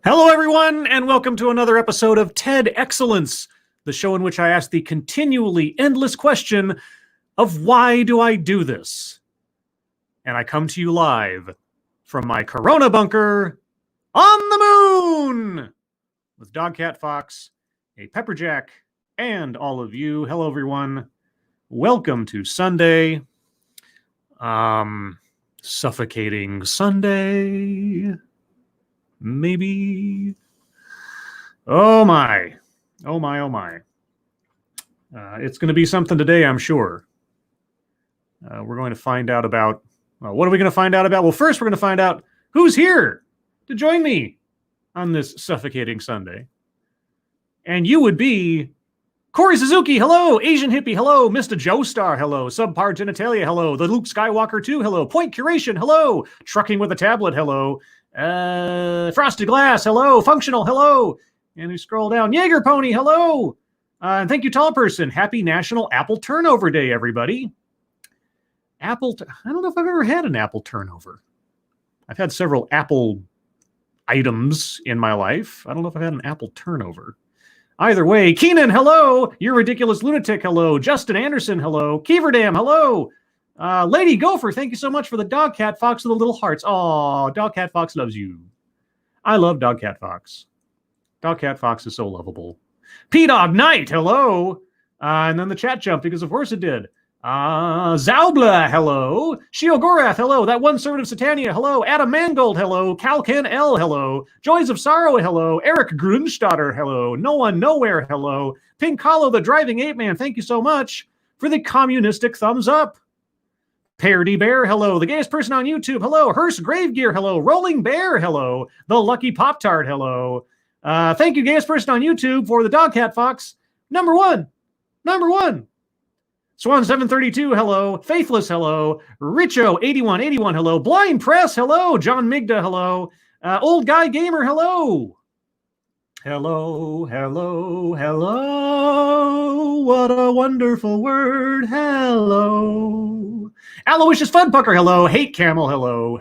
Hello, everyone, and welcome to another episode of TEDXcellence, the show in which I ask the continually endless question of why do I do this? And I come to you live from my Corona bunker on the moon with Dogcat Fox, a Pepperjack, and all of you. Hello, everyone. Welcome to Sunday. Suffocating Sunday. Maybe. Oh my. It's going to be something today, I'm sure. We're going to find out about, what are we going to find out about? Well, first we're going to find out who's here to join me on this suffocating Sunday. And you would be Corey Suzuki, hello. Asian Hippie, hello. Mr. Joestar, hello. Subpar Genitalia, hello. The Luke Skywalker 2, hello. Point Curation, hello. Trucking with a Tablet, hello. Frosted Glass, hello. Functional, hello. And we scroll down. Jaeger Pony, hello. And thank you, Tall Person. Happy National Apple Turnover Day, everybody. I don't know if I've ever had an apple turnover. I've had several Apple items in my life. I don't know if I've had an apple turnover. Either way, Keenan, hello. You're Ridiculous Lunatic, hello. Justin Anderson, hello. Keeverdam, hello. Lady Gopher, thank you so much for the Dogcat Fox with the little hearts. Oh, Dogcat Fox loves you. I love Dogcat Fox. Dogcat Fox is so lovable. P-Dog Knight, hello. And then the chat jumped because of course it did. Zaubla, hello. Shiogorath, hello. That one servant of Satania, hello. Adam Mangold, hello. Calcan L, hello. Joys of Sorrow, hello. Eric Grunstadter, hello. No One Nowhere, hello. Pink Hollow, the Driving Ape Man, thank you so much for the communistic thumbs up. Parody Bear, hello. The Gayest Person on YouTube, hello. Hearst Gravegear, hello. Rolling Bear, hello. The Lucky Pop-Tart, hello. Thank you, Gayest Person on YouTube, for the Dogcat Fox. Number one. Swan732, hello. Faithless, hello. Richo8181, hello. Blind Press, hello. John Migda, hello. Old Guy Gamer, hello. Hello. What a wonderful word. Hello. Aloysius Funpucker, hello. Hate Camel, hello.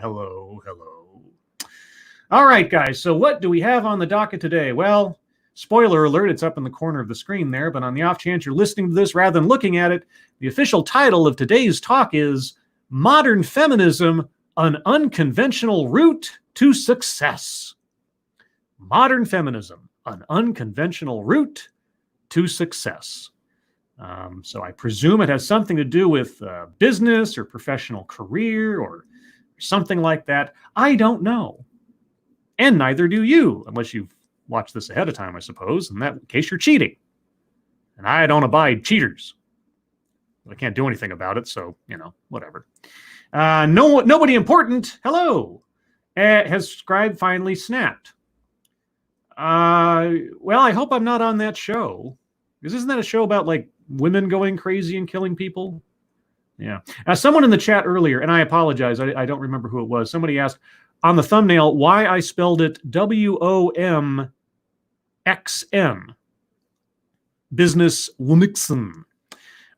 All right, guys. So what do we have on the docket today? Well, spoiler alert, it's up in the corner of the screen there, but on the off chance you're listening to this rather than looking at it, the official title of today's talk is Modern Feminism, an Unconventional Route to Success. Modern Feminism, an Unconventional Route to Success. So I presume it has something to do with business or professional career or something like that. I don't know. And neither do you, unless you've watched this ahead of time, I suppose. In that case, you're cheating. And I don't abide cheaters. I can't do anything about it, so, whatever. Nobody important, hello, has Scribe finally snapped. Well, I hope I'm not on that show. Because isn't that a show about, women going crazy and killing people? Yeah. Someone in the chat earlier, and I apologize, I don't remember who it was. Somebody asked on the thumbnail why I spelled it WOMXN. Business Womixen.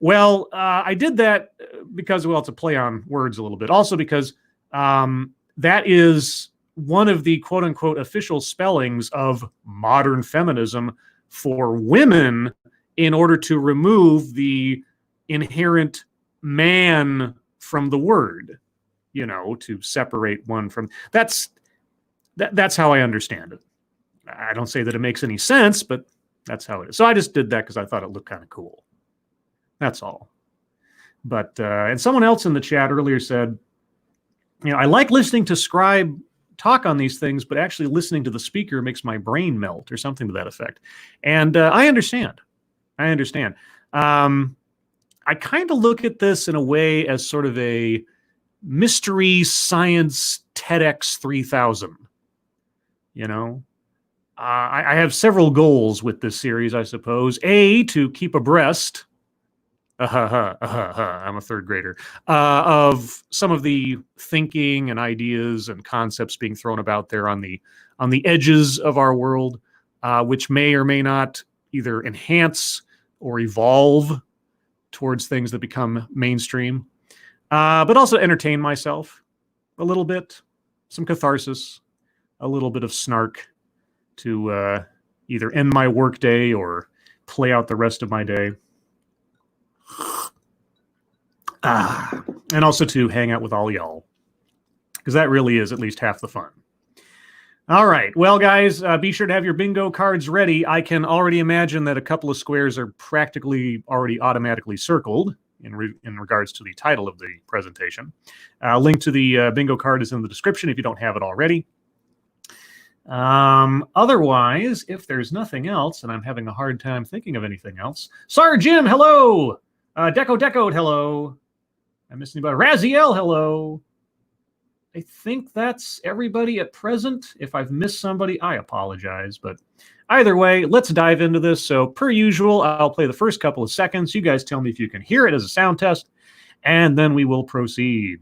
Well, I did that because, it's a play on words a little bit. Also because that is one of the quote-unquote official spellings of modern feminism for women in order to remove the inherent man from the word, to separate one from... That's how I understand it. I don't say that it makes any sense, but that's how it is. So I just did that because I thought it looked kind of cool. That's all. But, and someone else in the chat earlier said, I like listening to Scribe talk on these things, but actually listening to the speaker makes my brain melt or something to that effect. And I understand. I kind of look at this in a way as sort of a mystery science TEDx 3000. I have several goals with this series, I suppose. A, to keep abreast, I'm a third grader, of some of the thinking and ideas and concepts being thrown about there on the edges of our world, which may or may not either enhance or evolve towards things that become mainstream, but also entertain myself a little bit, some catharsis, a little bit of snark, to either end my workday or play out the rest of my day. And also to hang out with all y'all, because that really is at least half the fun. All right. Well, guys, be sure to have your bingo cards ready. I can already imagine that a couple of squares are practically already automatically circled in regards to the title of the presentation. Link to the bingo card is in the description if you don't have it already. Otherwise, if there's nothing else, and I'm having a hard time thinking of anything else. Sorry, Jim, hello. Deco, hello. I missed anybody. Raziel, hello. I think that's everybody at present. If I've missed somebody, I apologize. But either way, let's dive into this. So per usual, I'll play the first couple of seconds. You guys tell me if you can hear it as a sound test, and then we will proceed.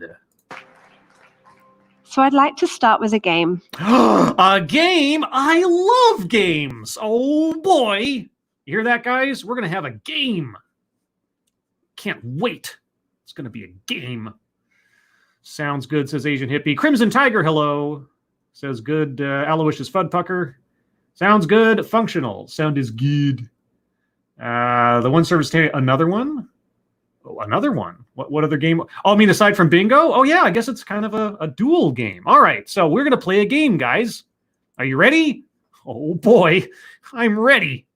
So I'd like to start with a game. A game? I love games. Oh boy. You hear that, guys? We're going to have a game. Can't wait. It's going to be a game. Sounds good, says Asian Hippie. Crimson Tiger, hello. Says good. Aloysius Fudpucker. Sounds good. Functional. Sound is good. The one service, another one? Oh, another one. What other game? Oh, I mean, aside from bingo? Oh, yeah, I guess it's kind of a dual game. All right, so we're going to play a game, guys. Are you ready? Oh, boy, I'm ready.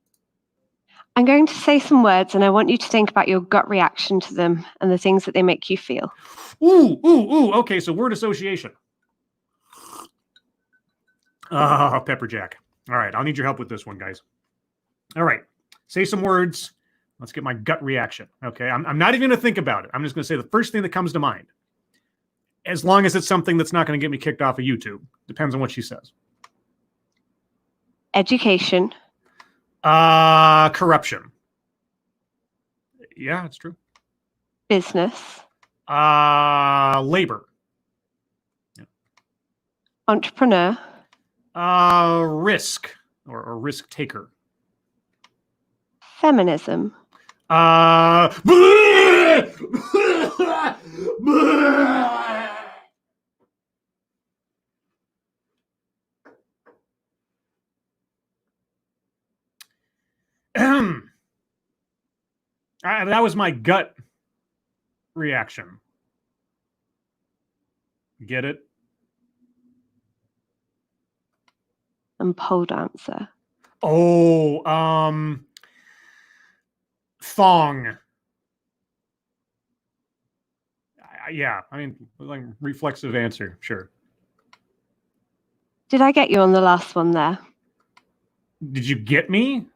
I'm going to say some words, and I want you to think about your gut reaction to them and the things that they make you feel. Ooh. Okay, so word association. Pepper Jack. All right, I'll need your help with this one, guys. All right, say some words. Let's get my gut reaction. Okay, I'm not even going to think about it. I'm just going to say the first thing that comes to mind. As long as it's something that's not going to get me kicked off of YouTube. Depends on what she says. Education. Corruption. Yeah, it's true. Business. Labor. Yeah. Entrepreneur. Risk or risk taker. Feminism. That was my gut reaction. Get it? And pole dancer. Oh, thong. Yeah, I mean, like reflexive answer, sure. Did I get you on the last one there? Did you get me?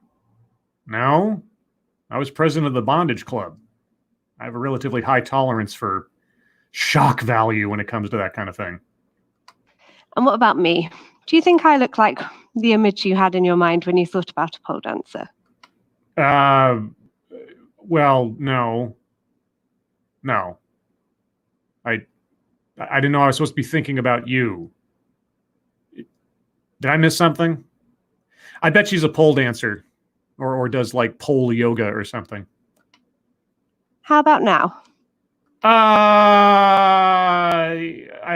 No. I was president of the bondage club. I have a relatively high tolerance for shock value when it comes to that kind of thing. And what about me? Do you think I look like the image you had in your mind when you thought about a pole dancer? Well, no. No. I didn't know I was supposed to be thinking about you. Did I miss something? I bet she's a pole dancer or does like pole yoga or something. How about now? I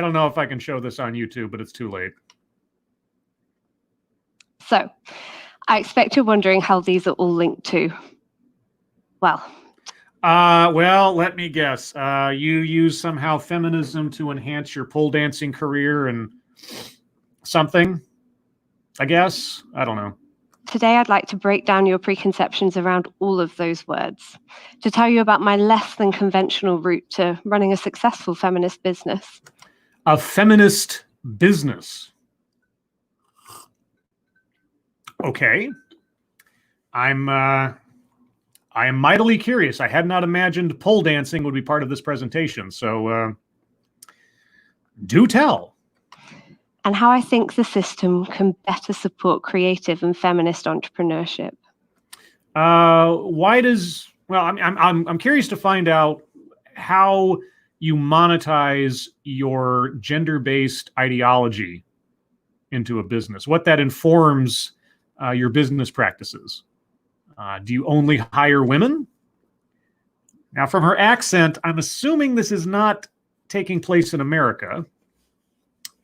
don't know if I can show this on YouTube, but it's too late. So, I expect you're wondering how these are all linked to, well, let me guess. You use somehow feminism to enhance your pole dancing career and something, I guess. I don't know. Today I'd like to break down your preconceptions around all of those words, to tell you about my less than conventional route to running a successful feminist business. A feminist business. Okay. I am mightily curious. I had not imagined pole dancing would be part of this presentation, so do tell. And how I think the system can better support creative and feminist entrepreneurship. I'm curious to find out how you monetize your gender-based ideology into a business, what that informs your business practices. Do you only hire women? Now, from her accent, I'm assuming this is not taking place in America.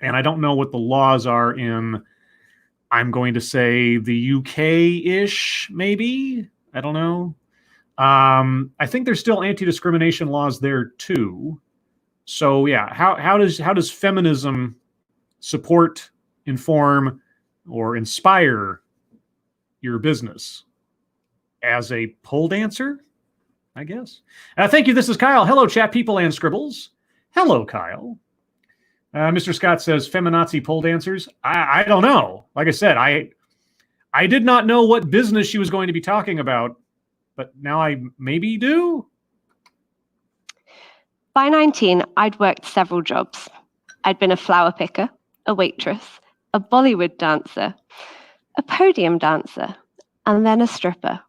And I don't know what the laws are in I'm going to say the UK-ish, maybe. I don't know. I think there's still anti-discrimination laws there too. So yeah, how does feminism support, inform, or inspire your business? As a pole dancer, I guess. Thank you. This is Kyle. Hello, chat people and scribbles. Hello, Kyle. Mr. Scott says feminazi pole dancers. I don't know. Like I said, I did not know what business she was going to be talking about, but now I maybe do. By 19, I'd worked several jobs. I'd been a flower picker, a waitress, a Bollywood dancer, a podium dancer, and then a stripper.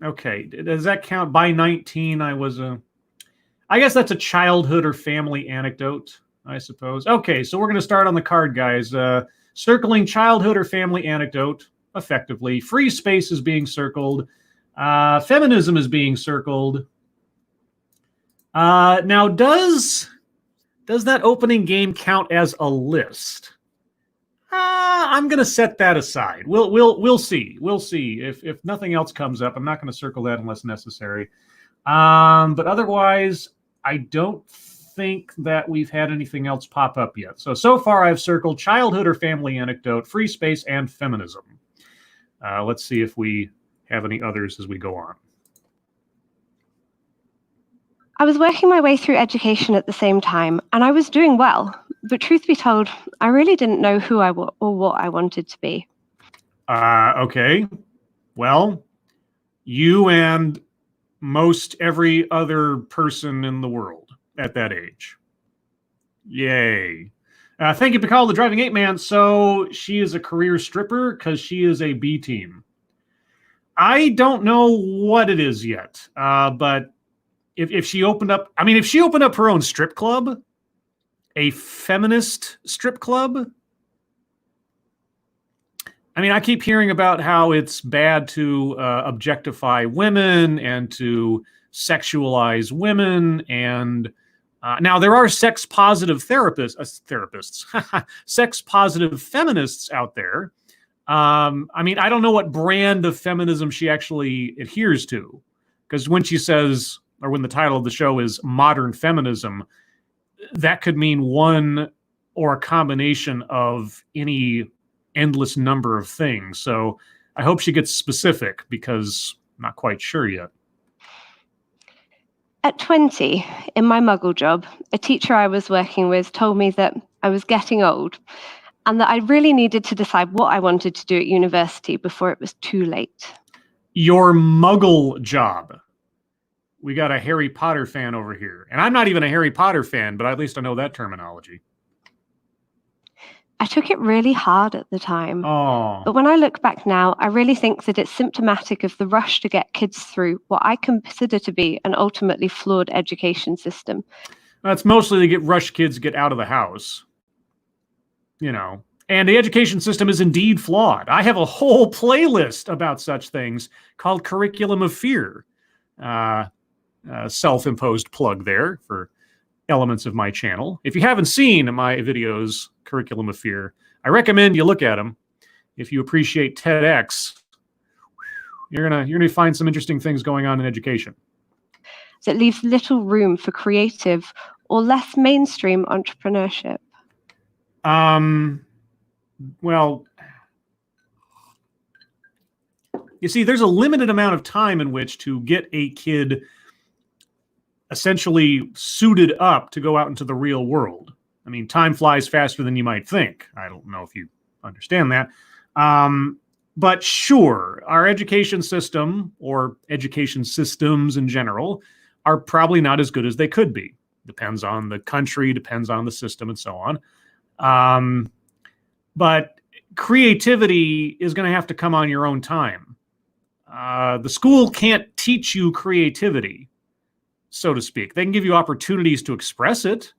Okay, does that count? By 19, I guess that's a childhood or family anecdote, I suppose. Okay, so we're going to start on the card, guys. Circling childhood or family anecdote, effectively. Free space is being circled. Feminism is being circled. Now, does that opening game count as a list? I'm going to set that aside. We'll see. We'll see. If nothing else comes up, I'm not going to circle that unless necessary. But otherwise, I don't think that we've had anything else pop up yet. So far I've circled childhood or family anecdote, free space, and feminism. Let's see if we have any others as we go on. I was working my way through education at the same time, and I was doing well. But truth be told, I really didn't know who I was or what I wanted to be. Okay. Well, you and most every other person in the world at that age. Yay. Thank you, Pikal, the Driving Ape Man. So she is a career stripper because she is a B team. I don't know what it is yet, but if she opened up, if she opened up her own strip club, a feminist strip club, I keep hearing about how it's bad to objectify women and to sexualize women. And now there are sex-positive therapists, sex-positive feminists out there. I don't know what brand of feminism she actually adheres to. Because when she says, or when the title of the show is modern feminism, that could mean one or a combination of any endless number of things. So I hope she gets specific because I'm not quite sure yet. At 20, in my muggle job, a teacher I was working with told me that I was getting old and that I really needed to decide what I wanted to do at university before it was too late. Your muggle job. We got a Harry Potter fan over here. And I'm not even a Harry Potter fan, but at least I know that terminology. I took it really hard at the time. Oh. But when I look back now, I really think that it's symptomatic of the rush to get kids through what I consider to be an ultimately flawed education system. That's mostly to rush kids to get out of the house. And the education system is indeed flawed. I have a whole playlist about such things called Curriculum of Fear. Self-imposed plug there for elements of my channel. If you haven't seen my videos, Curriculum of Fear, I recommend you look at them. If you appreciate TEDx, you're gonna find some interesting things going on in education. That leaves little room for creative or less mainstream entrepreneurship. Well, you see, there's a limited amount of time in which to get a kid essentially suited up to go out into the real world. Time flies faster than you might think. I don't know if you understand that. But sure, our education system, or education systems in general, are probably not as good as they could be. Depends on the country, depends on the system, and so on. But creativity is going to have to come on your own time. The school can't teach you creativity, so to speak. They can give you opportunities to express it.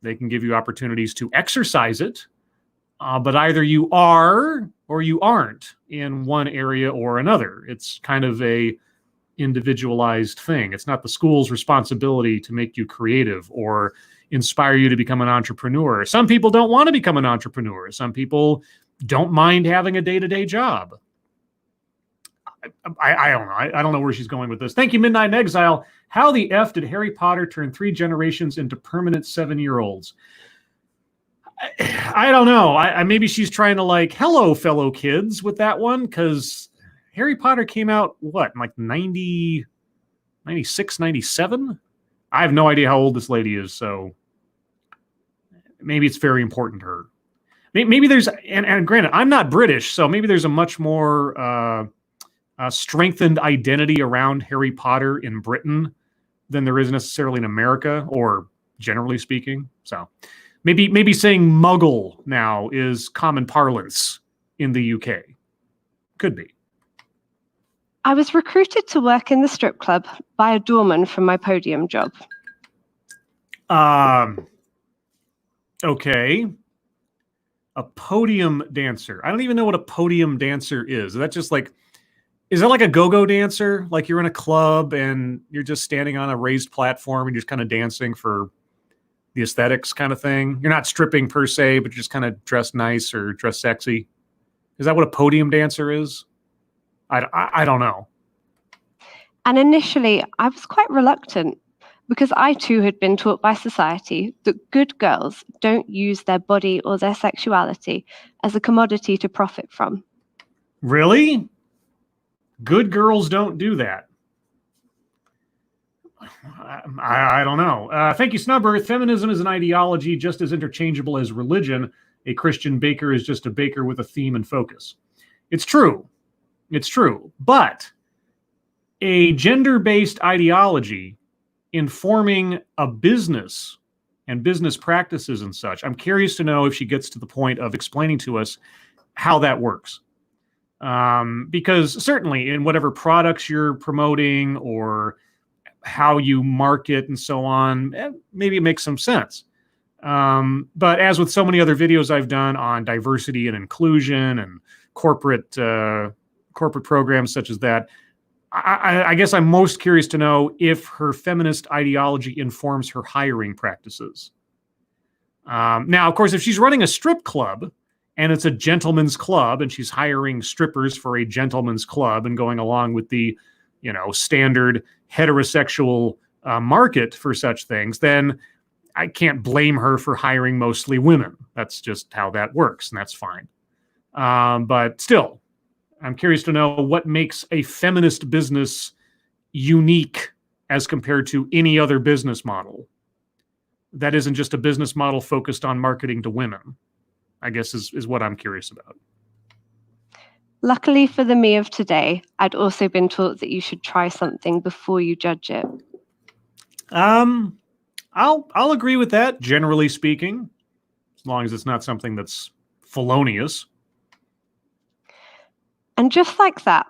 They can give you opportunities to exercise it. But either you are or you aren't in one area or another. It's kind of a individualized thing. It's not the school's responsibility to make you creative or inspire you to become an entrepreneur. Some people don't want to become an entrepreneur. Some people don't mind having a day-to-day job. I don't know. I don't know where she's going with this. Thank you, Midnight in Exile. How the F did Harry Potter turn 3 generations into permanent 7-year-olds? I don't know. Maybe she's trying to like, hello, fellow kids with that one, because Harry Potter came out, what, in like 90, 96, 97? I have no idea how old this lady is, so maybe it's very important to her. Maybe there's, and granted, I'm not British, so maybe there's a much more strengthened identity around Harry Potter in Britain than there is necessarily in America, or generally speaking. So maybe saying muggle now is common parlance in the UK. Could be. I was recruited to work in the strip club by a doorman from my podium job. Okay. A podium dancer. I don't even know what a podium dancer is. Is that just like, is that like a go-go dancer? Like you're in a club and you're just standing on a raised platform and you're just kind of dancing for the aesthetics kind of thing? You're not stripping per se, but you're just kind of dressed nice or dressed sexy. Is that what a podium dancer is? I don't know. And initially, I was quite reluctant because I too had been taught by society that good girls don't use their body or their sexuality as a commodity to profit from. Really? Good girls don't do that. I don't know. Thank you, Snubber. Feminism is an ideology just as interchangeable as religion. A Christian baker is just a baker with a theme and focus. It's true. It's true. But a gender-based ideology informing a business and business practices and such, I'm curious to know if she gets to the point of explaining to us how that works. Because certainly in whatever products you're promoting or how you market and so on, maybe it makes some sense. But as with so many other videos I've done on diversity and inclusion and corporate programs such as that, I guess I'm most curious to know if her feminist ideology informs her hiring practices. Now, of course, if she's running a strip club and it's a gentleman's club and she's hiring strippers for a gentleman's club and going along with the, standard heterosexual market for such things, then I can't blame her for hiring mostly women. That's just how that works, and that's fine. But still, I'm curious to know what makes a feminist business unique as compared to any other business model that isn't just a business model focused on marketing to women, I guess is what I'm curious about. Luckily for the me of today, I'd also been taught that you should try something before you judge it. I'll agree with that, generally speaking, as long as it's not something that's felonious. And just like that,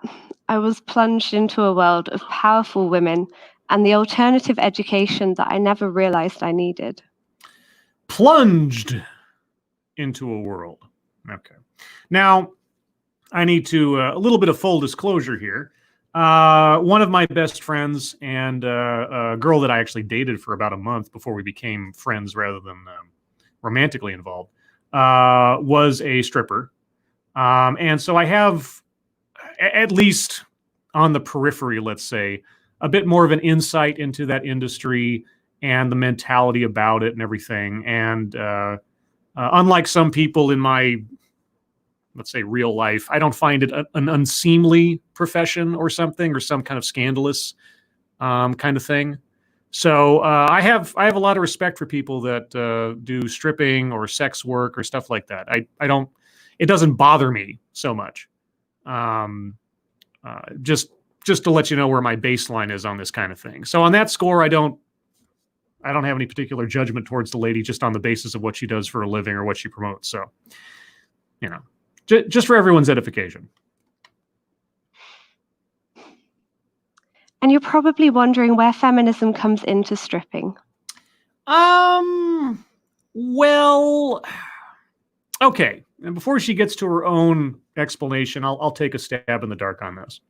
I was plunged into a world of powerful women and the alternative education that I never realized I needed. Plunged into a world. Okay. Now, I need to, a little bit of full disclosure here. One of my best friends and a girl that I actually dated for about a month before we became friends rather than romantically involved, was a stripper. And so I have, at least on the periphery, let's say, a bit more of an insight into that industry and the mentality about it and everything. And unlike some people in my, let's say, real life, I don't find it an unseemly profession or something, or some kind of scandalous kind of thing. So I have a lot of respect for people that do stripping or sex work or stuff like that. I don't, it doesn't bother me so much. Just to let you know where my baseline is on this kind of thing. So on that score, I don't have any particular judgment towards the lady just on the basis of what she does for a living or what she promotes. So, just for everyone's edification. And you're probably wondering where feminism comes into stripping. Well, okay. And before she gets to her own explanation, I'll take a stab in the dark on this.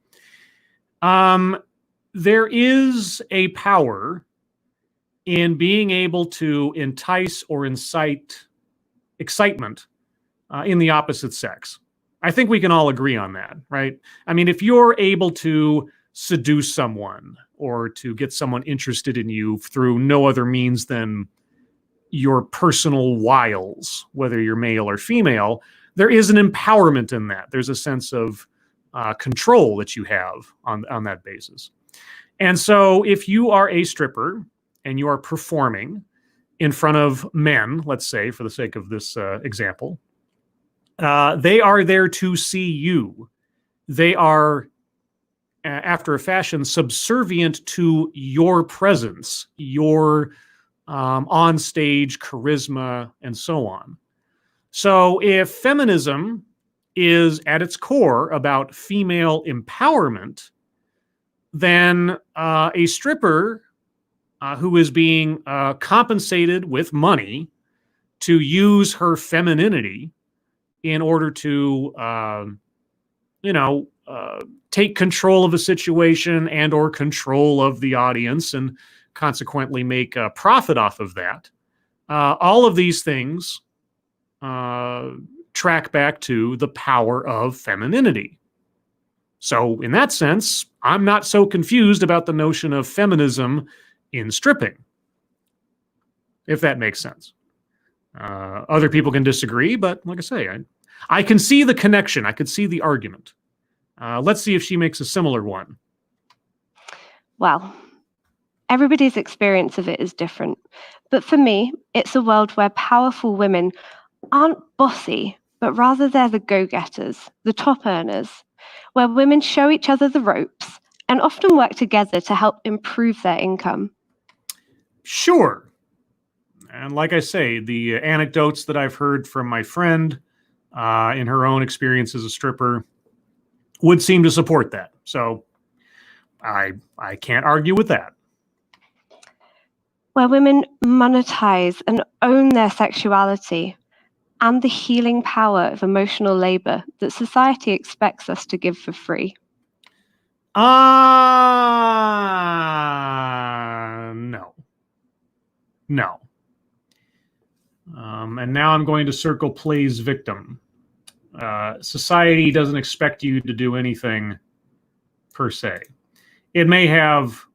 There is a power in being able to entice or incite excitement in the opposite sex. I think we can all agree on that, right? I mean, if you're able to seduce someone or to get someone interested in you through no other means than your personal wiles, whether you're male or female, there is an empowerment in that. There's a sense of control that you have on that basis. And so if you are a stripper and you are performing in front of men, let's say, for the sake of this example, they are there to see you. They are, after a fashion, subservient to your presence, your on-stage charisma, and so on. So if feminism is at its core about female empowerment, then a stripper who is being compensated with money to use her femininity in order to, take control of a situation and or control of the audience and consequently make a profit off of that. All of these things track back to the power of femininity. So in that sense, I'm not so confused about the notion of feminism in stripping, if that makes sense. Other people can disagree, but like I say, I can see the connection. I could see the argument. Let's see if she makes a similar one. Well, everybody's experience of it is different. But for me, it's a world where powerful women aren't bossy, but rather they're the go-getters, the top earners, where women show each other the ropes and often work together to help improve their income. Sure. And like I say, the anecdotes that I've heard from my friend in her own experience as a stripper would seem to support that. So I can't argue with that. Where women monetize and own their sexuality and the healing power of emotional labor that society expects us to give for free. No. No. And now I'm going to circle plays victim. Society doesn't expect you to do anything per se. It may have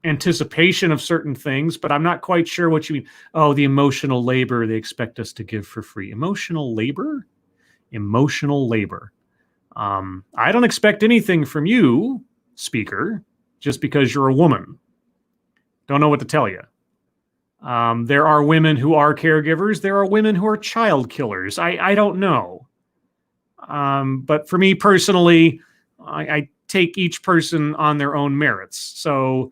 anticipation of certain things, but I'm not quite sure what you mean. Oh, the emotional labor they expect us to give for free. Emotional labor? Emotional labor. I don't expect anything from you, speaker, just because you're a woman. Don't know what to tell you. There are women who are caregivers. There are women who are child killers. I don't know. But for me personally, I take each person on their own merits. So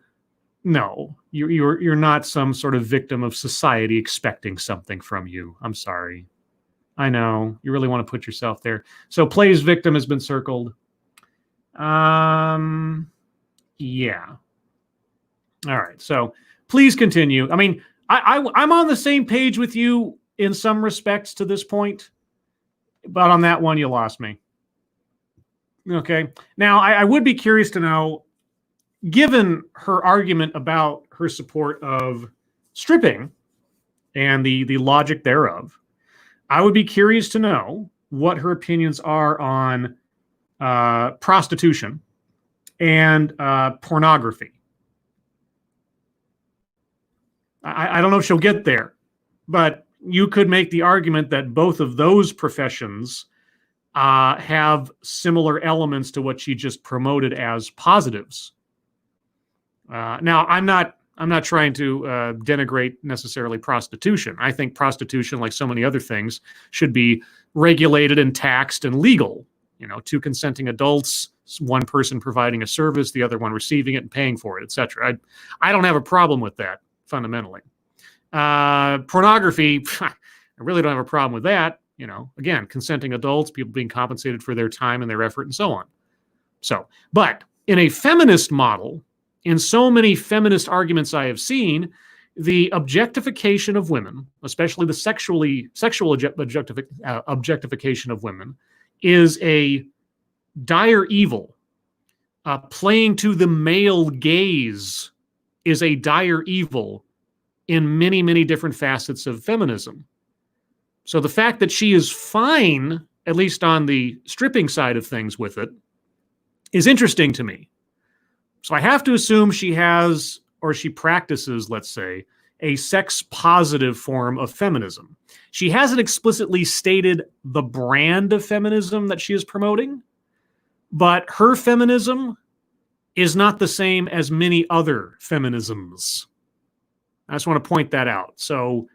no, you're not some sort of victim of society expecting something from you. I'm sorry. I know you really want to put yourself there. So plays victim has been circled. Yeah. All right. So please continue. I mean, I'm on the same page with you in some respects to this point, but on that one, you lost me. Okay. Now, I would be curious to know, given her argument about her support of stripping and the logic thereof, I would be curious to know what her opinions are on prostitution and pornography. I don't know if she'll get there, but you could make the argument that both of those professions have similar elements to what she just promoted as positives. Now, I'm not trying to denigrate necessarily prostitution. I think prostitution, like so many other things, should be regulated and taxed and legal. You know, two consenting adults, one person providing a service, the other one receiving it and paying for it, etc. I don't have a problem with that fundamentally. Pornography, I really don't have a problem with that. You know, again, consenting adults, people being compensated for their time and their effort and so on. So, but in a feminist model, in so many feminist arguments I have seen, the objectification of women, especially the sexual objectification of women, is a dire evil, playing to the male gaze is a dire evil in many, many different facets of feminism. So the fact that she is fine, at least on the stripping side of things with it, is interesting to me. So I have to assume she has, or she practices, let's say, a sex-positive form of feminism. She hasn't explicitly stated the brand of feminism that she is promoting, but her feminism is not the same as many other feminisms. I just want to point that out. So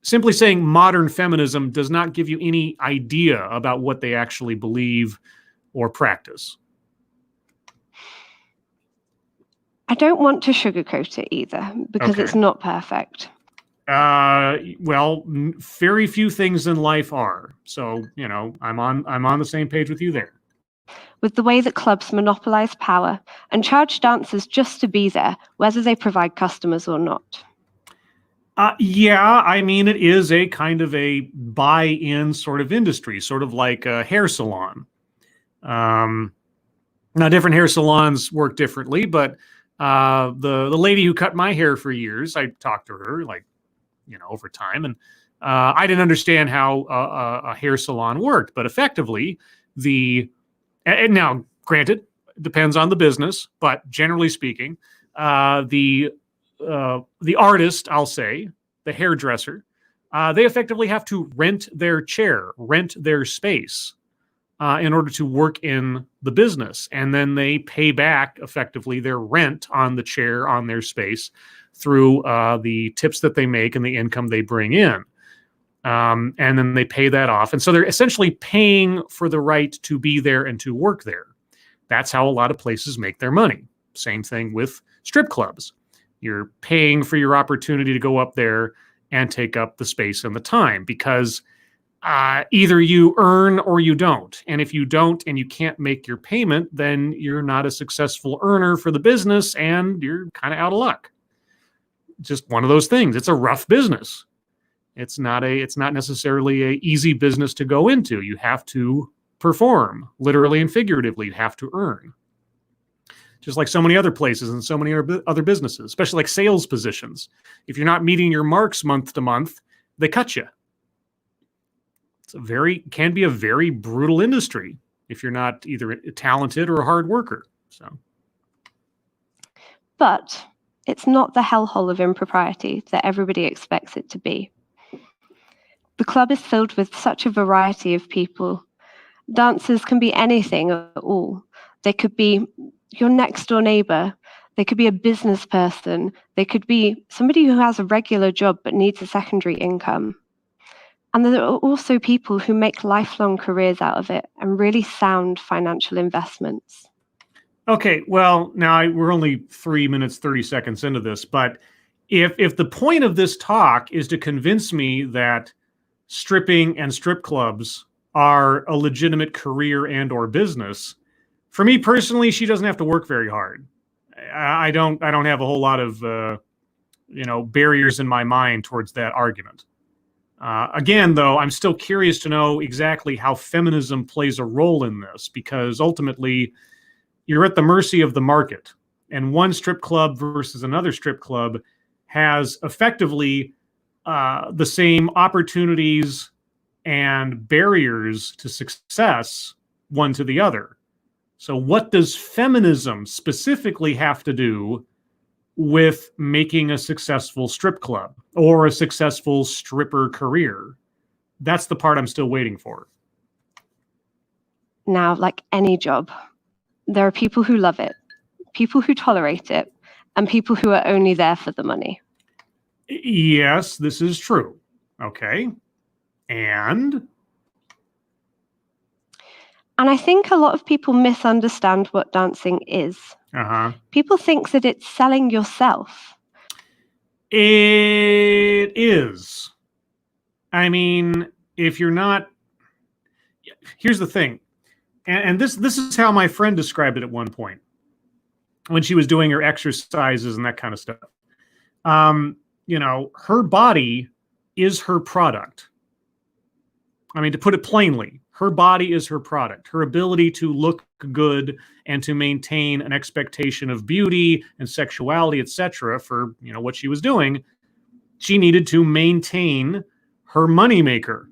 simply saying modern feminism does not give you any idea about what they actually believe or practice. I don't want to sugarcoat it either, because it's not perfect. Well, very few things in life are. So, I'm on the same page with you there. With the way that clubs monopolize power and charge dancers just to be there, whether they provide customers or not. Yeah, I mean, it is a kind of a buy-in sort of industry, sort of like a hair salon. Now, different hair salons work differently, but the lady who cut my hair for years, I talked to her over time, and I didn't understand how a hair salon worked, but effectively and now granted, it depends on the business, but generally speaking, the artist, I'll say, the hairdresser, they effectively have to rent their chair, rent their space in order to work in the business. And then they pay back effectively their rent on the chair, on their space, through the tips that they make and the income they bring in. And then they pay that off. And so they're essentially paying for the right to be there and to work there. That's how a lot of places make their money. Same thing with strip clubs. You're paying for your opportunity to go up there and take up the space and the time, because either you earn or you don't. And if you don't and you can't make your payment, then you're not a successful earner for the business and you're kind of out of luck. Just one of those things. It's a rough business. It's not necessarily an easy business to go into. You have to perform, literally and figuratively. You have to earn. Just like so many other places and so many other businesses, especially like sales positions. If you're not meeting your marks month to month, they cut you. Can be a very brutal industry if you're not either talented or a hard worker. So, but it's not the hellhole of impropriety that everybody expects it to be. The club is filled with such a variety of people. Dancers can be anything at all. They could be your next door neighbor. They could be a business person. They could be somebody who has a regular job but needs a secondary income. And there are also people who make lifelong careers out of it and really sound financial investments. Okay, well, now we're only 3 minutes, 30 seconds into this, but if the point of this talk is to convince me that stripping and strip clubs are a legitimate career and or business, for me personally, she doesn't have to work very hard. I don't have a whole lot of barriers in my mind towards that argument. Again, though, I'm still curious to know exactly how feminism plays a role in this, because ultimately you're at the mercy of the market, and one strip club versus another strip club has effectively the same opportunities and barriers to success one to the other. So what does feminism specifically have to do with making a successful strip club or a successful stripper career? That's the part I'm still waiting for. Now, like any job, there are people who love it, people who tolerate it, and people who are only there for the money. Yes, this is true. Okay. And I think a lot of people misunderstand what dancing is. People think that it's selling yourself. It is. I mean, if you're not... Here's the thing. And this is how my friend described it at one point when she was doing her exercises and that kind of stuff. Her body is her product. I mean, to put it plainly, Her body is her product. Her ability to look good and to maintain an expectation of beauty and sexuality, etc., for what she was doing, she needed to maintain her moneymaker.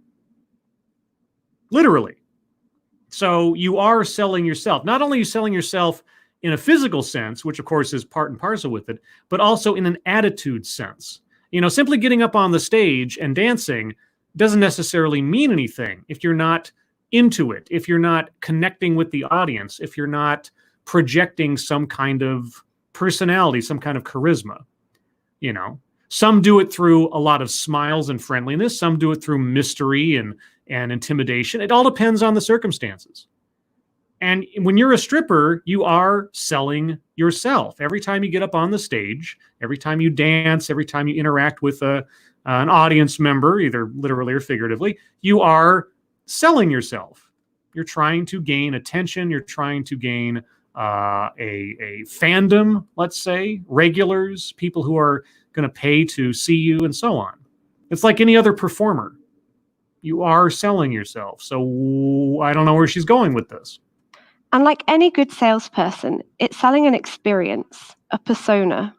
Literally. So you are selling yourself. Not only are you selling yourself in a physical sense, which of course is part and parcel with it, but also in an attitude sense. Simply getting up on the stage and dancing doesn't necessarily mean anything if you're not into it, if you're not connecting with the audience, if you're not projecting some kind of personality, some kind of charisma. Some do it through a lot of smiles and friendliness. Some do it through mystery and intimidation. It all depends on the circumstances. And when you're a stripper, you are selling yourself. Every time you get up on the stage, every time you dance, every time you interact with an audience member, either literally or figuratively, you are selling yourself. You're trying to gain attention. You're trying to gain a fandom, let's say, regulars, people who are going to pay to see you, and so on. It's like any other performer. You are selling yourself. So I don't know where she's going with this. And like any good salesperson, it's selling an experience, a persona.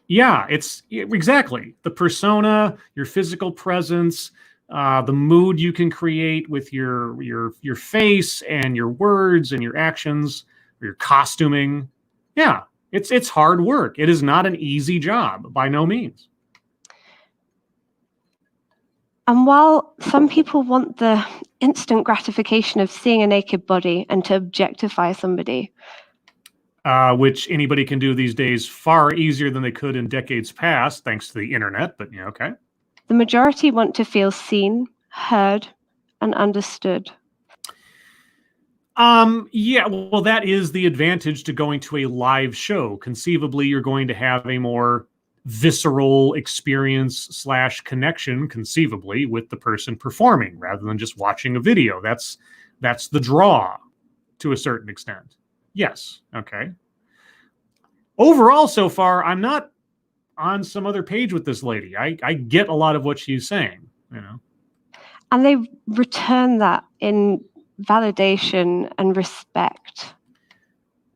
Yeah, it's exactly the persona, your physical presence, the mood you can create with your face and your words and your actions, or your costuming. Yeah, it's hard work. It is not an easy job by no means. And while some people want the instant gratification of seeing a naked body and to objectify somebody, which anybody can do these days far easier than they could in decades past, thanks to the internet, but okay. The majority want to feel seen, heard, and understood. Yeah, well, that is the advantage to going to a live show. Conceivably, you're going to have a more visceral experience / connection, conceivably, with the person performing, rather than just watching a video. That's the draw to a certain extent. Yes. Okay. Overall, so far, I'm not on some other page with this lady. I get a lot of what she's saying, And they return that in validation and respect.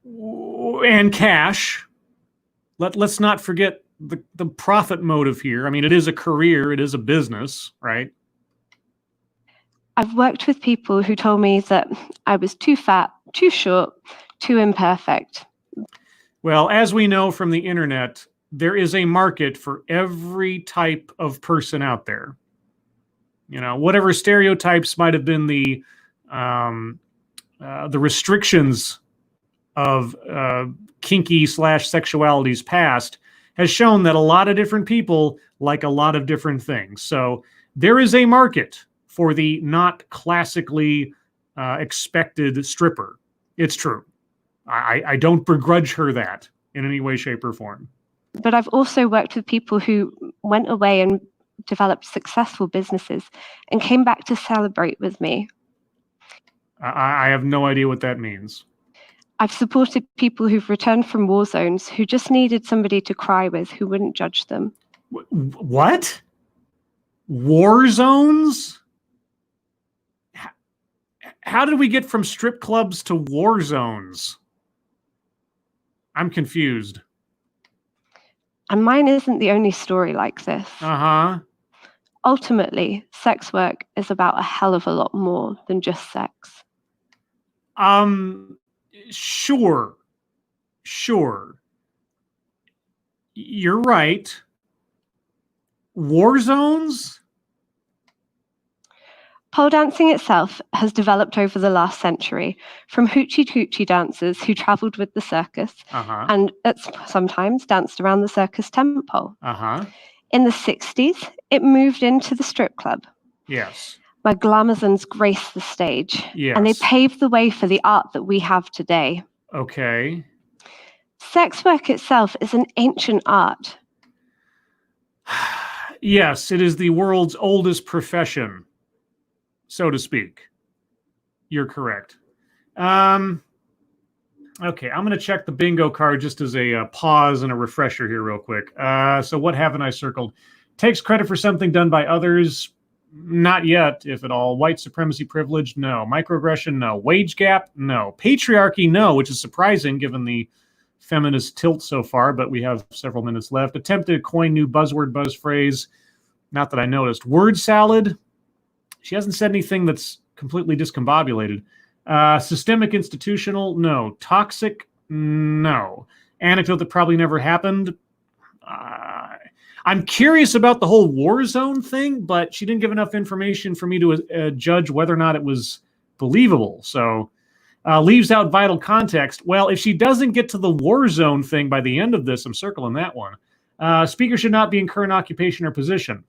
And cash. Let's not forget the profit motive here. I mean, it is a career, it is a business, right? I've worked with people who told me that I was too fat, too short, too imperfect. Well, as we know from the internet, there is a market for every type of person out there. Whatever stereotypes might have been the restrictions of kinky / sexuality's past, has shown that a lot of different people like a lot of different things. So there is a market for the not classically expected stripper. It's true. I don't begrudge her that in any way, shape, or form. But I've also worked with people who went away and developed successful businesses and came back to celebrate with me. I have no idea what that means. I've supported people who've returned from war zones who just needed somebody to cry with who wouldn't judge them. What? War zones? How did we get from strip clubs to war zones? I'm confused. And mine isn't the only story like this. Uh-huh. Ultimately, sex work is about a hell of a lot more than just sex. Sure. You're right. War zones? Pole dancing itself has developed over the last century from hoochie-coochie dancers who traveled with the circus and sometimes danced around the circus tent pole. In the 60s, it moved into the strip club. Yes. Where glamazons graced the stage. Yes. And they paved the way for the art that we have today. Okay. Sex work itself is an ancient art. Yes, it is the world's oldest profession, so to speak. You're correct. Okay, I'm going to check the bingo card just as a pause and a refresher here real quick. So what haven't I circled? Takes credit for something done by others. Not yet, if at all. White supremacy privilege? No. Microaggression? No. Wage gap? No. Patriarchy? No, which is surprising given the feminist tilt so far, but we have several minutes left. Attempt to coin new buzzword, buzz phrase. Not that I noticed. Word salad? She hasn't said anything that's completely discombobulated. Systemic institutional? No. Toxic? No. Anecdote that probably never happened? I'm curious about the whole war zone thing, but she didn't give enough information for me to judge whether or not it was believable. So leaves out vital context. Well, if she doesn't get to the war zone thing by the end of this, I'm circling that one. Speaker should not be in current occupation or position.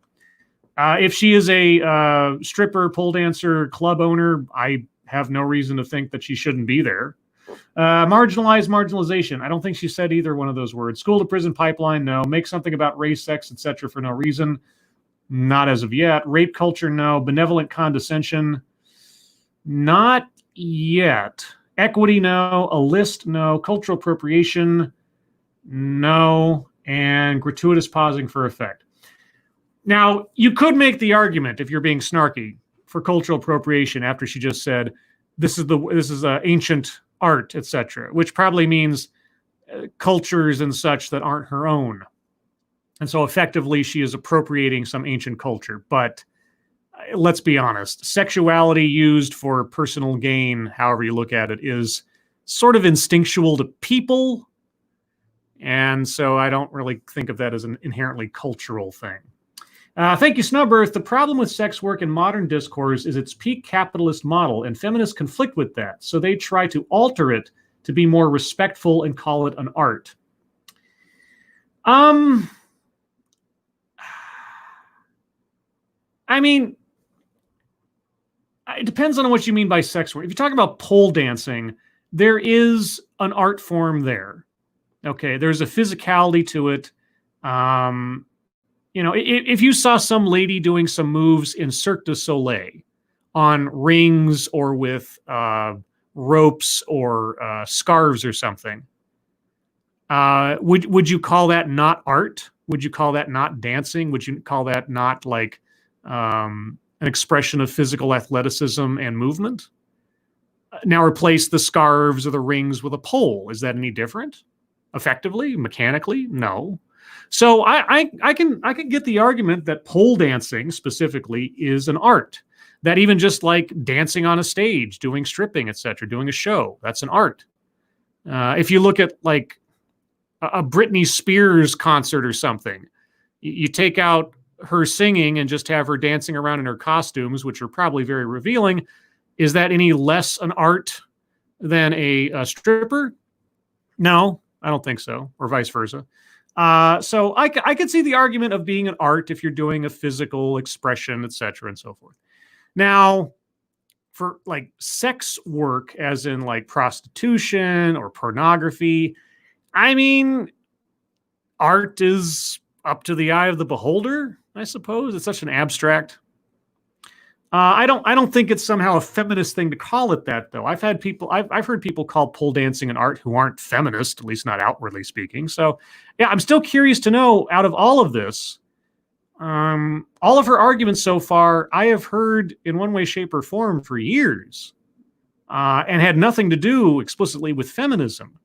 If she is a stripper, pole dancer, club owner, I have no reason to think that she shouldn't be there. Marginalization. I don't think she said either one of those words. School to prison pipeline, no. Make something about race, sex, etc. for no reason. Not as of yet. Rape culture, no. Benevolent condescension, not yet. Equity, no. A list, no. Cultural appropriation, no. And gratuitous pausing for effect. Now, you could make the argument, if you're being snarky, for cultural appropriation after she just said, this is ancient art, etc., which probably means cultures and such that aren't her own. And so effectively, she is appropriating some ancient culture. But let's be honest, sexuality used for personal gain, however you look at it, is sort of instinctual to people. And so I don't really think of that as an inherently cultural thing. Thank you, Snubbirth. The problem with sex work in modern discourse is its peak capitalist model, and feminists conflict with that. So they try to alter it to be more respectful and call it an art. I mean, it depends on what you mean by sex work. If you're talking about pole dancing, there is an art form there. Okay, there's a physicality to it. You know, if you saw some lady doing some moves in Cirque du Soleil on rings or with ropes or scarves or something, would you call that not art? Would you call that not dancing? Would you call that not like an expression of physical athleticism and movement? Now replace the scarves or the rings with a pole. Is that any different? Effectively, mechanically? No. So I can get the argument that pole dancing specifically is an art. That even just like dancing on a stage, doing stripping, etc., doing a show, that's an art. If you look at like a Britney Spears concert or something, you take out her singing and just have her dancing around in her costumes, which are probably very revealing. Is that any less an art than a stripper? No, I don't think so, or vice versa. So I could see the argument of being an art if you're doing a physical expression, etc., and so forth. Now, for like sex work, as in like prostitution or pornography, I mean, art is up to the eye of the beholder, I suppose. It's such an abstract. I don't think it's somehow a feminist thing to call it that, though. I've heard people call pole dancing an art who aren't feminist, at least not outwardly speaking. So, yeah, I'm still curious to know, out of all of this, all of her arguments so far, I have heard in one way, shape, or form for years, and had nothing to do explicitly with feminism.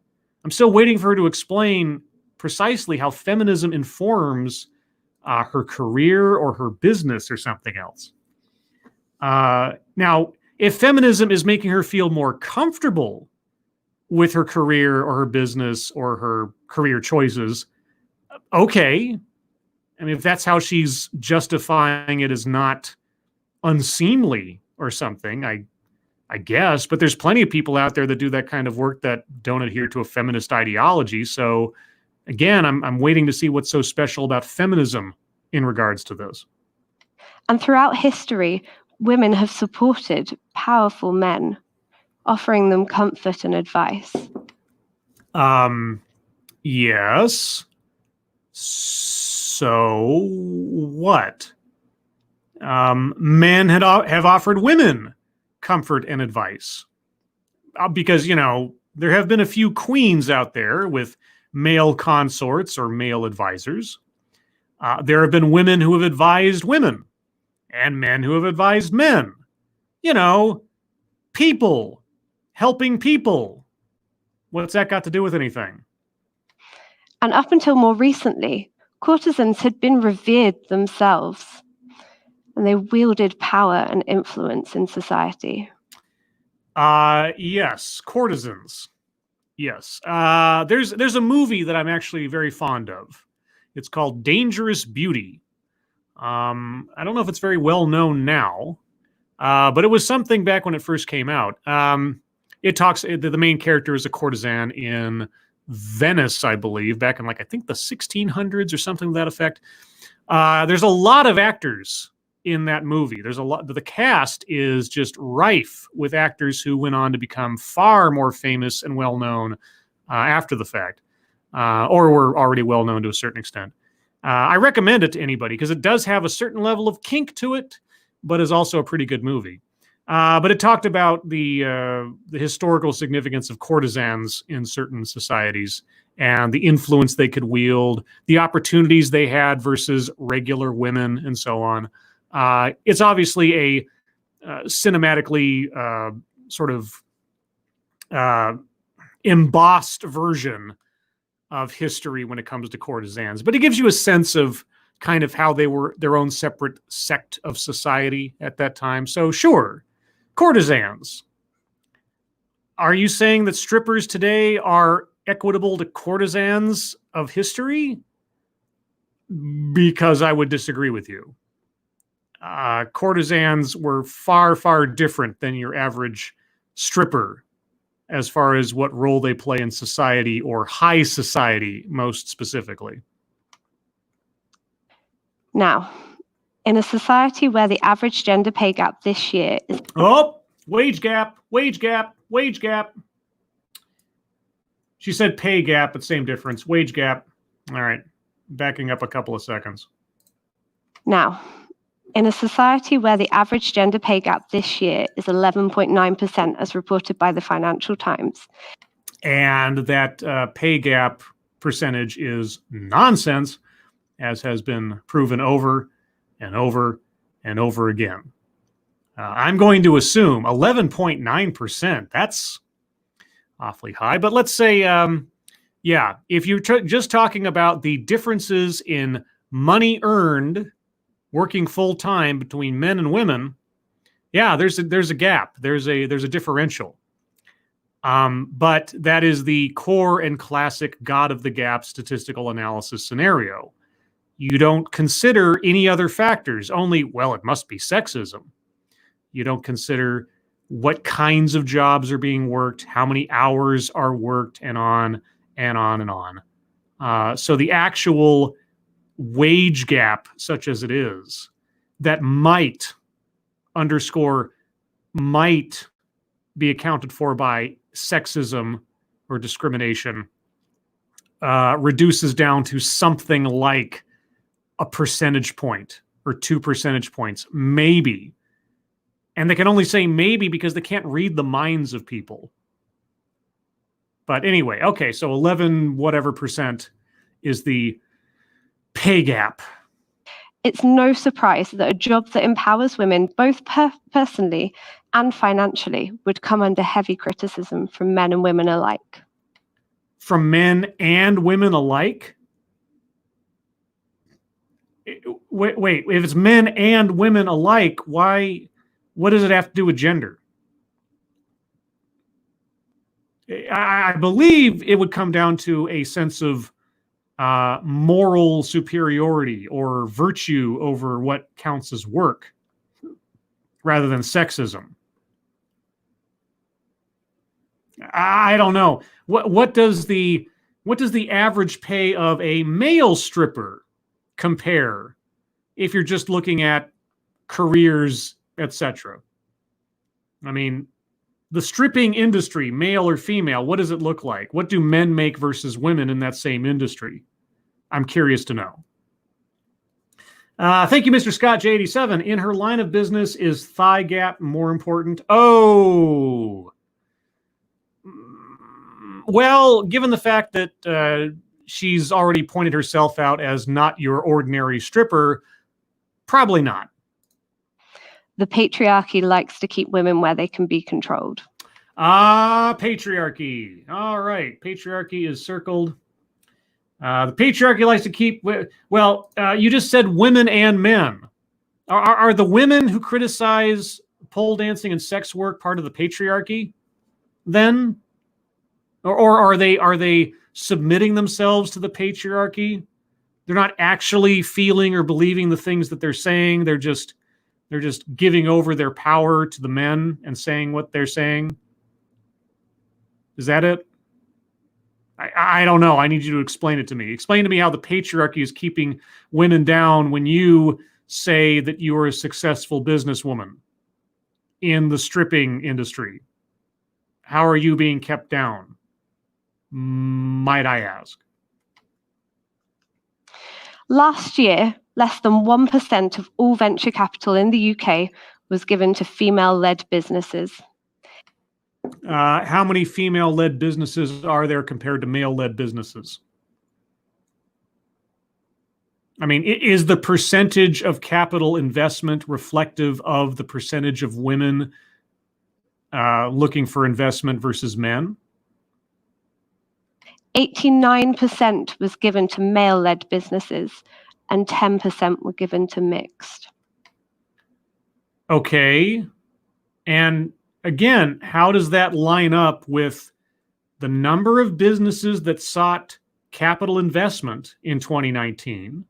I'm still waiting for her to explain precisely how feminism informs her career or her business or something else. Now, if feminism is making her feel more comfortable with her career or her business or her career choices, okay. I mean, if that's how she's justifying it as not unseemly or something, I guess. But there's plenty of people out there that do that kind of work that don't adhere to a feminist ideology. So, again, I'm waiting to see what's so special about feminism in regards to this. And throughout history, women have supported powerful men, offering them comfort and advice. Yes. So what? Men have offered women comfort and advice. Because, you know, there have been a few queens out there with male consorts or male advisors. There have been women who have advised women and men who have advised men. You know, people, helping people. What's that got to do with anything? And up until more recently, courtesans had been revered themselves, and they wielded power and influence in society. Yes, courtesans. Yes. There's a movie that I'm actually very fond of. It's called Dangerous Beauty. I don't know if it's very well known now, but it was something back when it first came out. It talks, the main character is a courtesan in Venice, I believe, back in I think the 1600s or something to that effect. There's a lot of actors in that movie. There's a lot. The cast is just rife with actors who went on to become far more famous and well known after the fact, or were already well known to a certain extent. I recommend it to anybody because it does have a certain level of kink to it, but is also a pretty good movie. But it talked about the historical significance of courtesans in certain societies and the influence they could wield, the opportunities they had versus regular women, and so on. It's obviously a cinematically sort of embossed version of history when it comes to courtesans, but it gives you a sense of kind of how they were their own separate sect of society at that time. So sure, courtesans. Are you saying that strippers today are equitable to courtesans of history? Because I would disagree with you. Courtesans were far, far different than your average stripper as far as what role they play in society, or high society most specifically. Now, in a society where the average gender pay gap this year is... Oh, wage gap, wage gap, wage gap. She said pay gap, but same difference. Wage gap. All right, backing up a couple of seconds. Now, in a society where the average gender pay gap this year is 11.9%, as reported by the Financial Times. And that pay gap percentage is nonsense, as has been proven over and over and over again. I'm going to assume 11.9%. That's awfully high. But let's say, yeah, if you're just talking about the differences in money earned working full time between men and women, yeah, there's a gap. There's a differential. But that is the core and classic God of the gap statistical analysis scenario. You don't consider any other factors, only, well, it must be sexism. You don't consider what kinds of jobs are being worked, how many hours are worked, and on and on and on. So the actual wage gap, such as it is, that might be accounted for by sexism or discrimination, reduces down to something like a percentage point or 2 percentage points, maybe. And they can only say maybe because they can't read the minds of people. But anyway, okay, so 11 whatever percent is the pay gap. It's no surprise that a job that empowers women both personally and financially would come under heavy criticism from men and women alike. From men and women alike? Wait, if it's men and women alike, why? What does it have to do with gender? I believe it would come down to a sense of moral superiority or virtue over what counts as work, rather than sexism. I don't know. What does the average pay of a male stripper compare if you're just looking at careers, etc.? I mean, the stripping industry, male or female, what does it look like? What do men make versus women in that same industry? I'm curious to know. Thank you, Mr. Scott J87. In her line of business, is thigh gap more important? Oh. Well, given the fact that she's already pointed herself out as not your ordinary stripper, probably not. The patriarchy likes to keep women where they can be controlled. Patriarchy. All right. Patriarchy is circled. The patriarchy likes to keep, well, you just said women and men. Are the women who criticize pole dancing and sex work part of the patriarchy then? Or are they submitting themselves to the patriarchy? They're not actually feeling or believing the things that they're saying. They're just giving over their power to the men and saying what they're saying. Is that it? I don't know. I need you to explain it to me. Explain to me how the patriarchy is keeping women down when you say that you are a successful businesswoman in the stripping industry. How are you being kept down? Might I ask? Last year, less than 1% of all venture capital in the UK was given to female-led businesses. How many female-led businesses are there compared to male-led businesses? I mean, is the percentage of capital investment reflective of the percentage of women looking for investment versus men? 89% was given to male-led businesses and 10% were given to mixed. Okay. And again, how does that line up with the number of businesses that sought capital investment in 2019,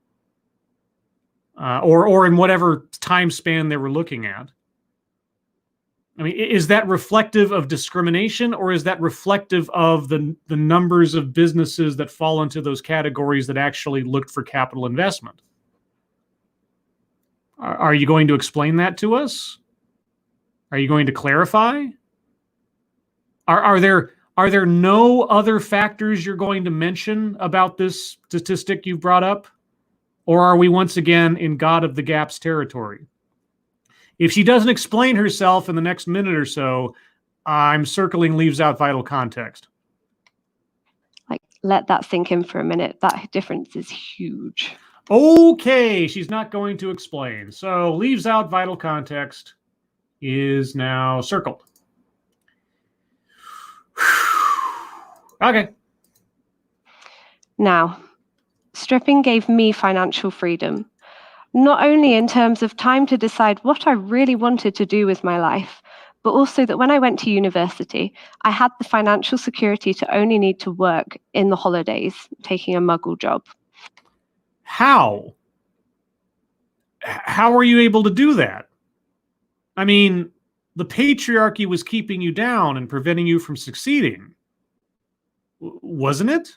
or in whatever time span they were looking at? I mean, is that reflective of discrimination, or is that reflective of the numbers of businesses that fall into those categories that actually looked for capital investment? Are you going to explain that to us? Are you going to clarify? Are there no other factors you're going to mention about this statistic you've brought up? Or are we once again in God of the Gaps territory? If she doesn't explain herself in the next minute or so, I'm circling leaves out vital context. Like, let that sink in for a minute. That difference is huge. Okay, she's not going to explain. So leaves out vital context is now circled. Okay. Now, stripping gave me financial freedom, not only in terms of time to decide what I really wanted to do with my life, but also that when I went to university, I had the financial security to only need to work in the holidays, taking a muggle job. How? How are you able to do that? I mean, the patriarchy was keeping you down and preventing you from succeeding, wasn't it?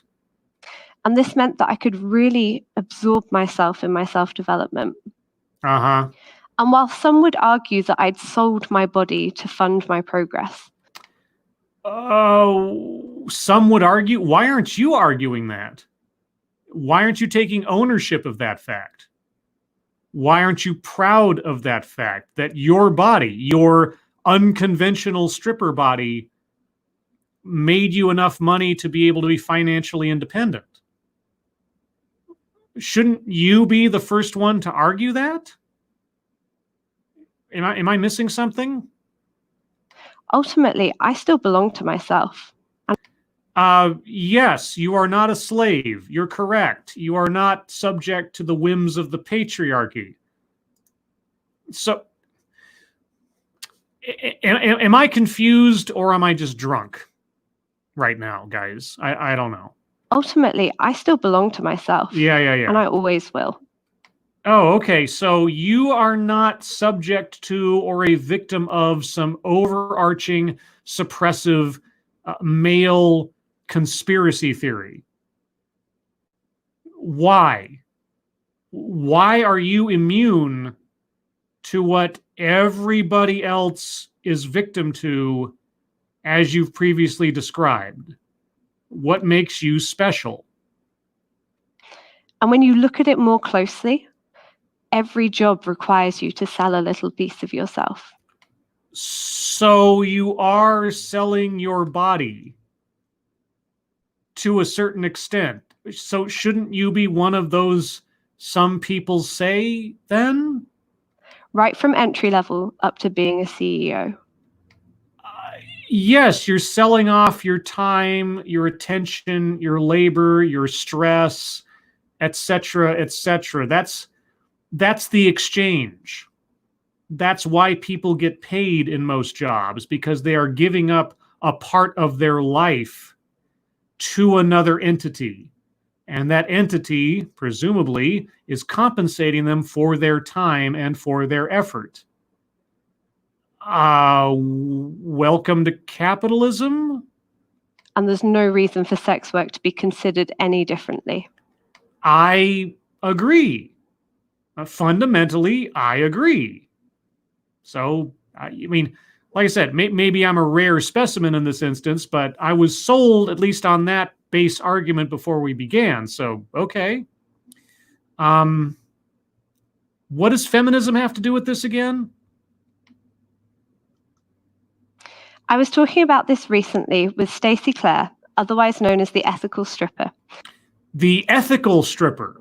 And this meant that I could really absorb myself in my self-development. Uh-huh. And while some would argue that I'd sold my body to fund my progress. Oh, some would argue. Why aren't you arguing that? Why aren't you taking ownership of that fact? Why aren't you proud of that fact that your body, your unconventional stripper body, made you enough money to be able to be financially independent? Shouldn't you be the first one to argue that? Am I missing something? Ultimately, I still belong to myself. Yes, you are not a slave. You're correct. You are not subject to the whims of the patriarchy. So, am I confused, or am I just drunk right now, guys? I don't know. Ultimately, I still belong to myself. Yeah. And I always will. Oh, okay. So you are not subject to or a victim of some overarching suppressive male conspiracy theory. Why? Why are you immune to what everybody else is victim to, as you've previously described? What makes you special? And when you look at it more closely, every job requires you to sell a little piece of yourself. So you are selling your body to a certain extent. So shouldn't you be one of those some people say then? right from entry level up to being a CEO. Yes, you're selling off your time, your attention, your labor, your stress, etc., etc. That's the exchange. That's why people get paid in most jobs, because they are giving up a part of their life to another entity. And that entity, presumably, is compensating them for their time and for their effort. Welcome to capitalism. And there's no reason for sex work to be considered any differently. I agree. Fundamentally, I agree. So, I mean, like I said, maybe I'm a rare specimen in this instance, but I was sold at least on that base argument before we began. So, okay. What does feminism have to do with this again? I was talking about this recently with Stacey Clare, otherwise known as the ethical stripper. The ethical stripper,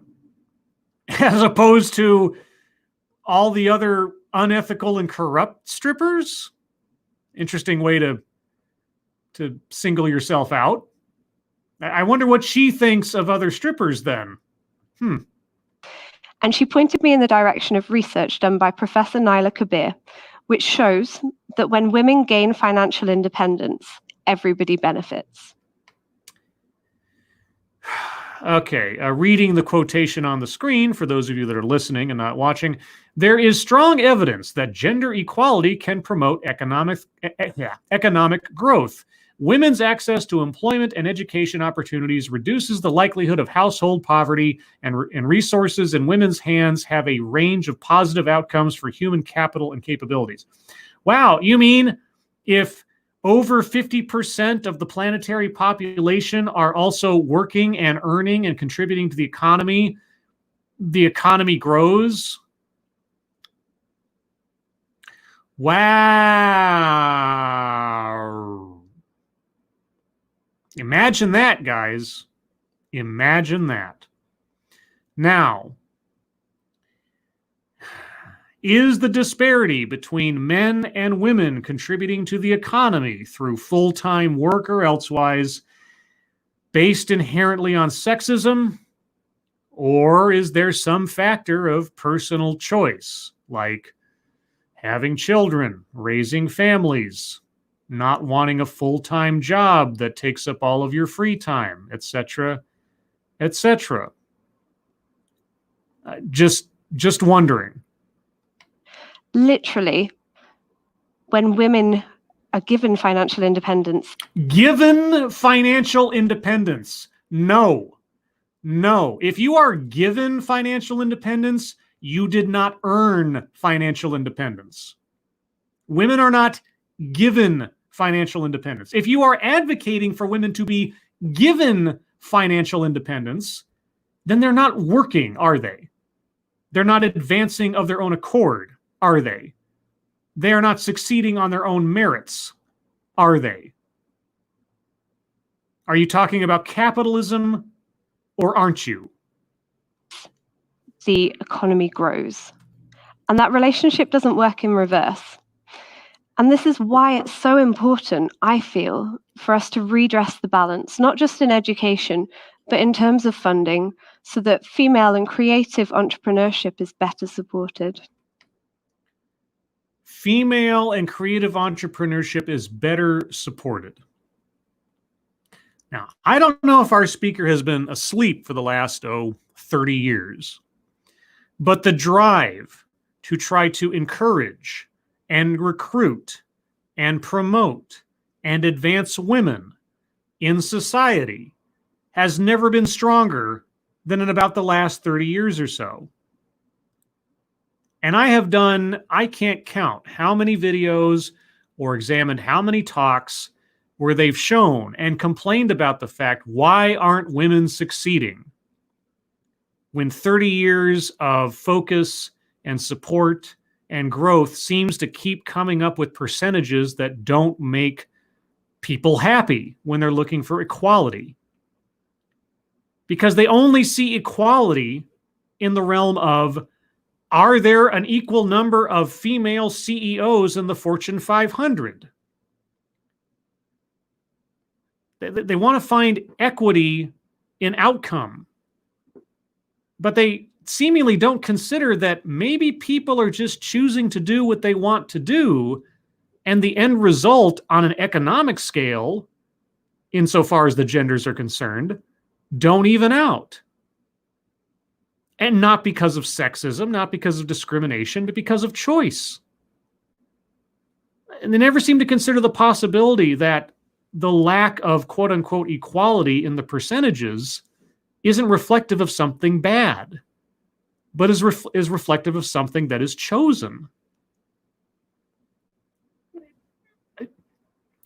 as opposed to all the other unethical and corrupt strippers? Interesting way to single yourself out. I wonder what she thinks of other strippers then. And she pointed me in the direction of research done by Professor Naila Kabir, which shows that when women gain financial independence, everybody benefits. Okay, reading the quotation on the screen, for those of you that are listening and not watching, there is strong evidence that gender equality can promote economic growth. Women's access to employment and education opportunities reduces the likelihood of household poverty, and resources in women's hands have a range of positive outcomes for human capital and capabilities. Wow, you mean if over 50% of the planetary population are also working and earning and contributing to the economy grows? Wow. Imagine that, guys. Imagine that. Now, is the disparity between men and women contributing to the economy through full-time work or elsewise based inherently on sexism? Or is there some factor of personal choice, like having children, raising families, not wanting a full-time job that takes up all of your free time, etc., etc.? Just wondering. Literally, when women are given financial independence. Given financial independence? No. No. If you are given financial independence, you did not earn financial independence. Women are not given financial independence. If you are advocating for women to be given financial independence, then they're not working, are they? They're not advancing of their own accord, are they? They are not succeeding on their own merits, are they? Are you talking about capitalism, or aren't you? The economy grows. And that relationship doesn't work in reverse. And this is why it's so important, I feel, for us to redress the balance, not just in education, but in terms of funding, so that female and creative entrepreneurship is better supported. Female and creative entrepreneurship is better supported. Now, I don't know if our speaker has been asleep for the last, 30 years, but the drive to try to encourage and recruit and promote and advance women in society has never been stronger than in about the last 30 years or so. And I have done, I can't count how many videos or examined how many talks where they've shown and complained about the fact, why aren't women succeeding? When 30 years of focus and support and growth seems to keep coming up with percentages that don't make people happy when they're looking for equality. Because they only see equality in the realm of, Are there an equal number of female CEOs in the Fortune 500? They want to find equity in outcome, but they seemingly don't consider that maybe people are just choosing to do what they want to do, and the end result on an economic scale, insofar as the genders are concerned, don't even out. And not because of sexism, not because of discrimination, but because of choice. And they never seem to consider the possibility that the lack of quote-unquote equality in the percentages isn't reflective of something bad, but is reflective of something that is chosen.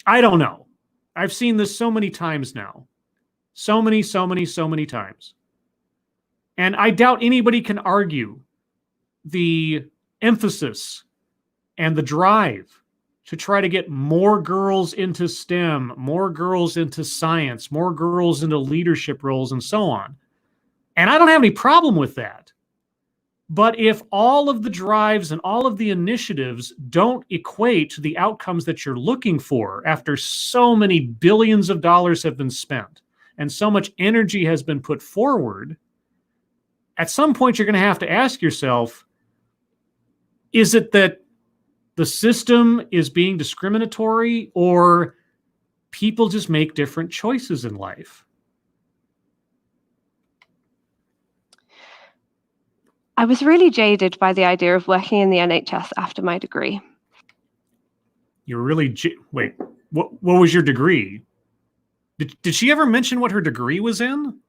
I don't know. I've seen this so many times now. So many times. And I doubt anybody can argue the emphasis and the drive to try to get more girls into STEM, more girls into science, more girls into leadership roles, and so on. And I don't have any problem with that. But if all of the drives and all of the initiatives don't equate to the outcomes that you're looking for after so many billions of dollars have been spent and so much energy has been put forward, at some point you're going to have to ask yourself, is it that the system is being discriminatory, or people just make different choices in life? I was really jaded by the idea of working in the NHS after my degree. You're really... Wait, what was your degree? Did she ever mention what her degree was in?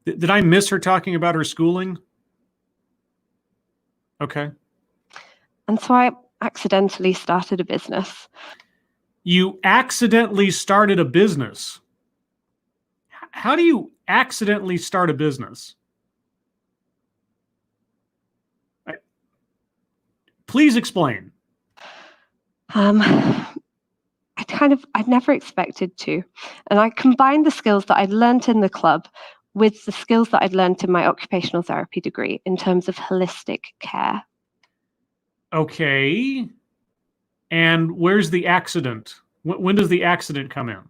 Did I miss her talking about her schooling? Okay. And so I accidentally started a business. You accidentally started a business? How do you accidentally start a business? Please explain. I'd never expected to. And I combined the skills that I'd learned in the club with the skills that I'd learned in my occupational therapy degree in terms of holistic care. Okay. And where's the accident? When does the accident come in?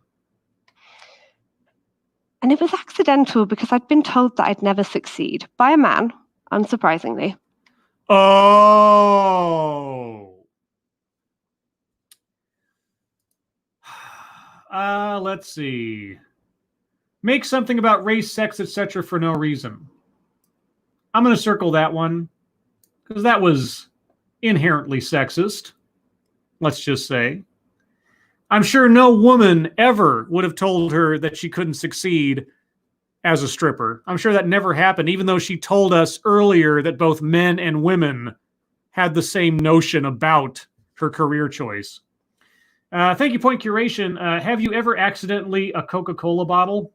And it was accidental because I'd been told that I'd never succeed by a man, unsurprisingly. Oh. Let's see. Make something about race, sex, etc. for no reason. I'm going to circle that one because that was inherently sexist, let's just say. I'm sure no woman ever would have told her that she couldn't succeed as a stripper. I'm sure that never happened, even though she told us earlier that both men and women had the same notion about her career choice. Thank you, Point Curation. Have you ever accidentally a Coca-Cola bottle?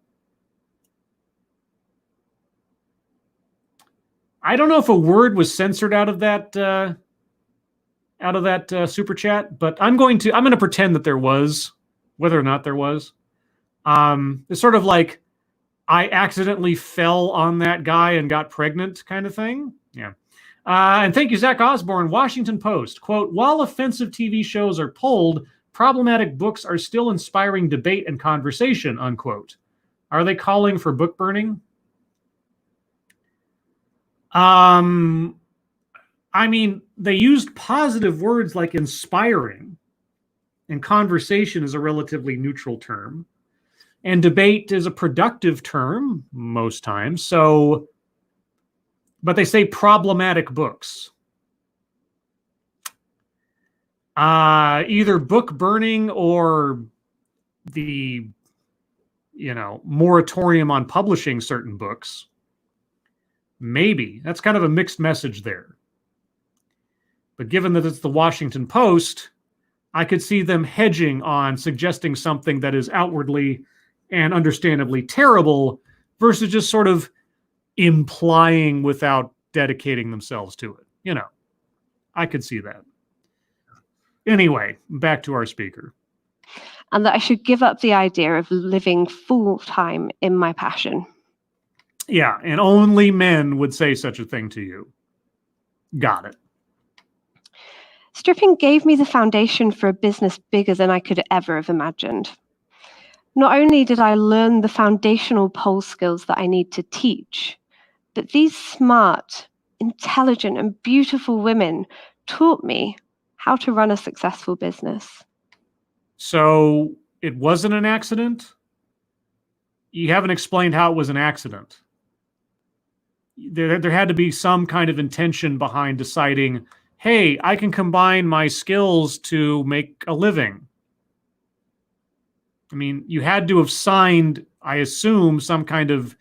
I don't know if a word was censored out of that super chat, but I'm going to pretend that there was, whether or not there was. It's sort of like I accidentally fell on that guy and got pregnant kind of thing. Yeah. And thank you, Zach Osborne. Washington Post, quote, while offensive TV shows are pulled, problematic books are still inspiring debate and conversation, unquote. Are they calling for book burning? I mean, they used positive words like inspiring, and conversation is a relatively neutral term, and debate is a productive term most times. So, but they say problematic books. Either book burning or the, moratorium on publishing certain books. Maybe. That's kind of a mixed message there. But given that it's the Washington Post, I could see them hedging on suggesting something that is outwardly and understandably terrible versus just sort of implying without dedicating themselves to it. I could see that. Anyway, back to our speaker. And that I should give up the idea of living full-time in my passion. Yeah, and only men would say such a thing to you. Got it. Stripping gave me the foundation for a business bigger than I could ever have imagined. Not only did I learn the foundational pole skills that I need to teach, but these smart, intelligent, and beautiful women taught me how to run a successful business. So it wasn't an accident? You haven't explained how it was an accident. There had to be some kind of intention behind deciding, hey, I can combine my skills to make a living. I mean, you had to have signed, I assume, some kind of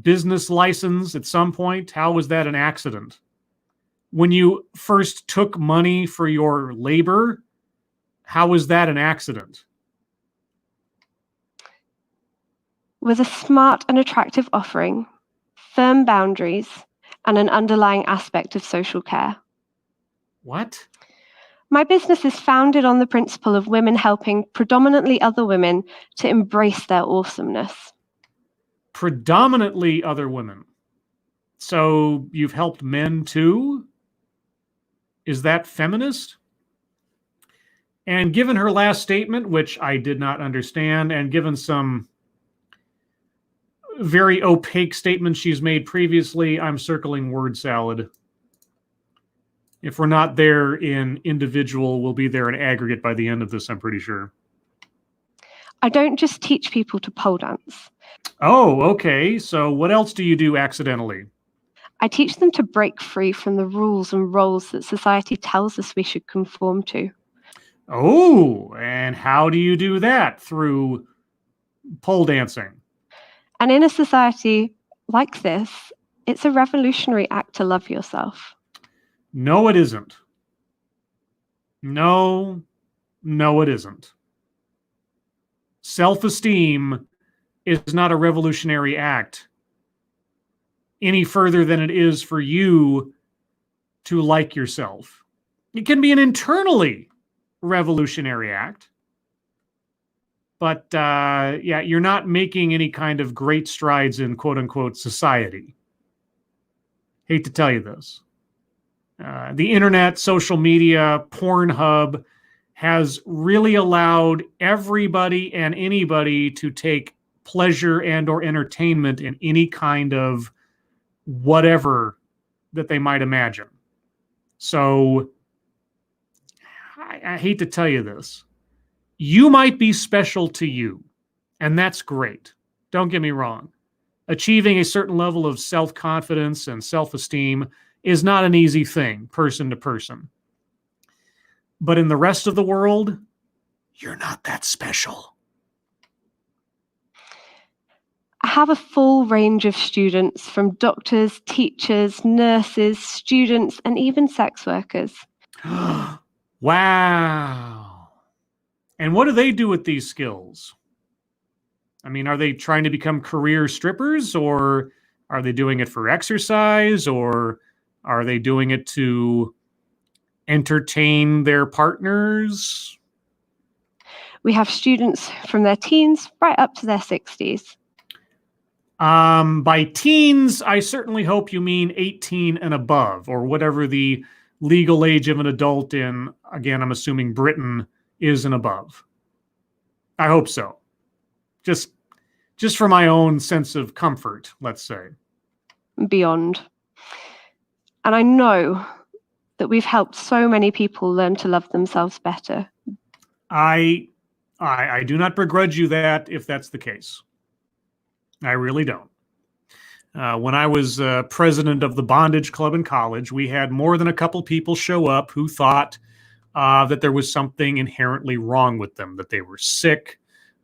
business license at some point. How was that an accident? When you first took money for your labor, how was that an accident? With a smart and attractive offering, firm boundaries, and an underlying aspect of social care. What? My business is founded on the principle of women helping predominantly other women to embrace their awesomeness. Predominantly other women. So you've helped men too? Is that feminist? And given her last statement, which I did not understand, and given some very opaque statements she's made previously, I'm circling word salad. If we're not there in individual, we'll be there in aggregate by the end of this, I'm pretty sure. I don't just teach people to pole dance. Oh, okay. So what else do you do accidentally? I teach them to break free from the rules and roles that society tells us we should conform to. Oh, and how do you do that? Through pole dancing. And in a society like this, it's a revolutionary act to love yourself. No, it isn't. No, it isn't. Self-esteem is not a revolutionary act any further than it is for you to like yourself. It can be an internally revolutionary act. But yeah, you're not making any kind of great strides in quote unquote society. Hate to tell you this. The internet, social media, Pornhub has really allowed everybody and anybody to take pleasure and or entertainment in any kind of whatever that they might imagine. So I hate to tell you this. You might be special to you, and that's great. Don't get me wrong. Achieving a certain level of self-confidence and self-esteem is not an easy thing, person to person. But in the rest of the world, you're not that special. I have a full range of students, from doctors, teachers, nurses, students, and even sex workers. Wow. And what do they do with these skills? I mean, are they trying to become career strippers, or are they doing it for exercise, or are they doing it to entertain their partners? We have students from their teens right up to their 60s. By teens, I certainly hope you mean 18 and above, or whatever the legal age of an adult in, again, I'm assuming Britain, is and above. I hope so. Just for my own sense of comfort, let's say. Beyond. And I know that we've helped so many people learn to love themselves better. I do not begrudge you that, if that's the case. I really don't. When I was president of the bondage club in college, we had more than a couple people show up who thought that there was something inherently wrong with them, that they were sick,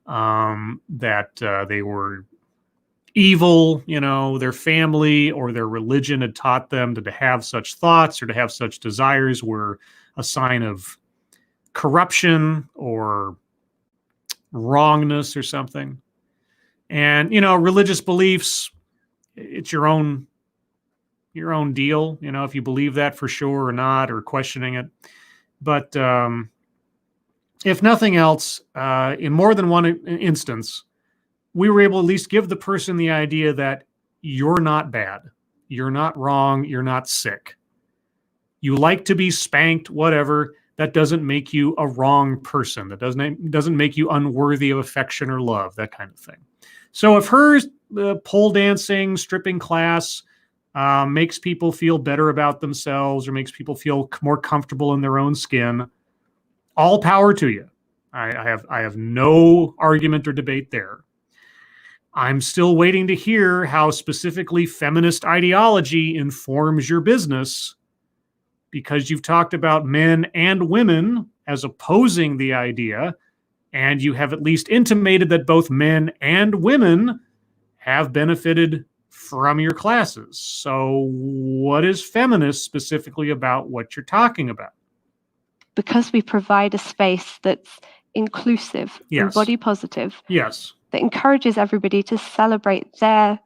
that they were evil, their family or their religion had taught them that to have such thoughts or to have such desires were a sign of corruption or wrongness or something. And, religious beliefs, it's your own deal, if you believe that for sure or not, or questioning it. But if nothing else, in more than one instance, we were able to at least give the person the idea that you're not bad, you're not wrong, you're not sick. You like to be spanked, whatever. That doesn't make you a wrong person. That doesn't make you unworthy of affection or love, that kind of thing. So if her pole dancing, stripping class makes people feel better about themselves or makes people feel more comfortable in their own skin, all power to you. I have no argument or debate there. I'm still waiting to hear how specifically feminist ideology informs your business, because you've talked about men and women as opposing the idea, and you have at least intimated that both men and women have benefited from your classes. So what is feminist specifically about what you're talking about? Because we provide a space that's inclusive and body positive, yes, that encourages everybody to celebrate their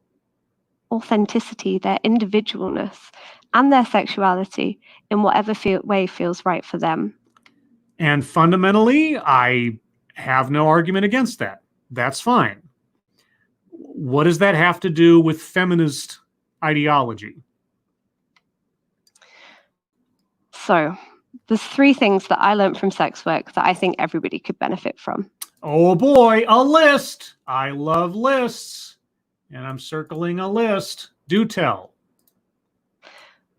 authenticity, their individualness, and their sexuality in whatever way feels right for them. And fundamentally, I have no argument against that. That's fine. What does that have to do with feminist ideology? So, there's 3 things that I learned from sex work that I think everybody could benefit from. Oh boy, a list. I love lists. And I'm circling a list. Do tell.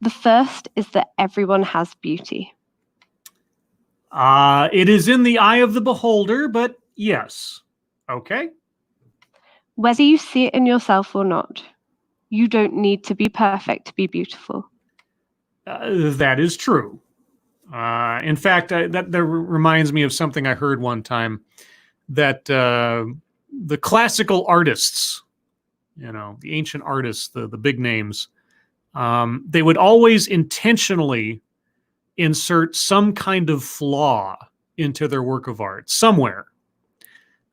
The first is that everyone has beauty. It is in the eye of the beholder, but yes. Okay. Whether you see it in yourself or not, you don't need to be perfect to be beautiful. That is true. In fact, that reminds me of something I heard one time, that the classical artists, the ancient artists, the big names, they would always intentionally insert some kind of flaw into their work of art somewhere,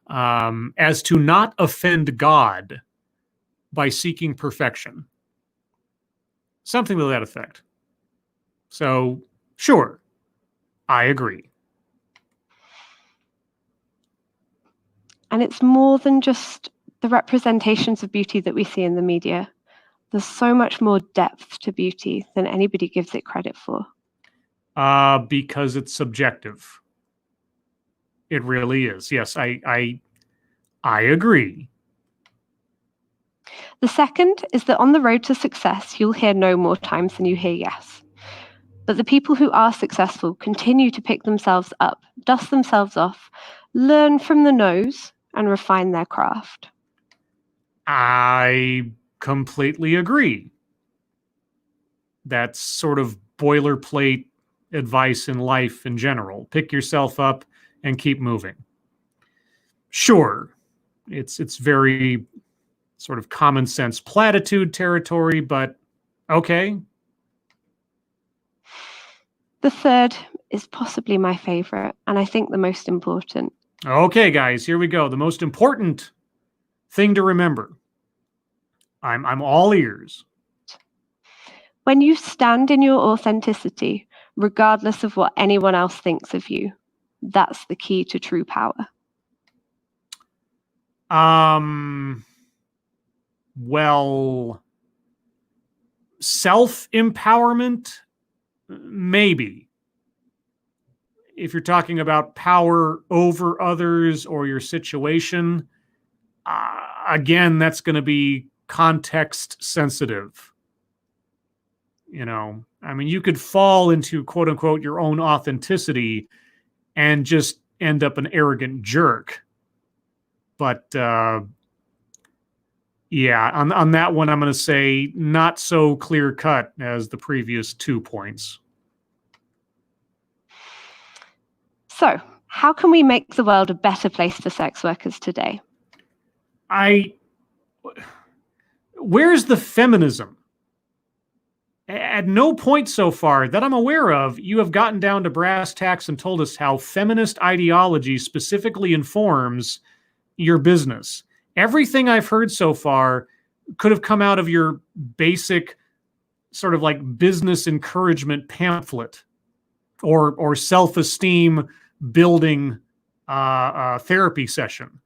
as to not offend God by seeking perfection. Something to that effect. So, sure, I agree. And it's more than just the representations of beauty that we see in the media. There's so much more depth to beauty than anybody gives it credit for. Because it's subjective. It really is. Yes, I agree. The second is that on the road to success, you'll hear no more times than you hear yes. But the people who are successful continue to pick themselves up, dust themselves off, learn from the no's, and refine their craft. I completely agree. That's sort of boilerplate advice in life in general. Pick yourself up and keep moving. Sure, it's very sort of common sense platitude territory, but okay. The third is possibly my favorite, and I think the most important. Okay, guys, here we go. The most important thing to remember. I'm all ears. When you stand in your authenticity, regardless of what anyone else thinks of you, that's the key to true power. Well, self-empowerment, maybe. If you're talking about power over others or your situation, again, that's going to be context sensitive. I mean, you could fall into quote unquote your own authenticity and just end up an arrogant jerk. But yeah, on that one, I'm going to say not so clear cut as the previous 2 points. So, how can we make the world a better place for sex workers today? Where's the feminism? At no point so far that I'm aware of, you have gotten down to brass tacks and told us how feminist ideology specifically informs your business. Everything I've heard so far could have come out of your basic sort of like business encouragement pamphlet or self-esteem building therapy session.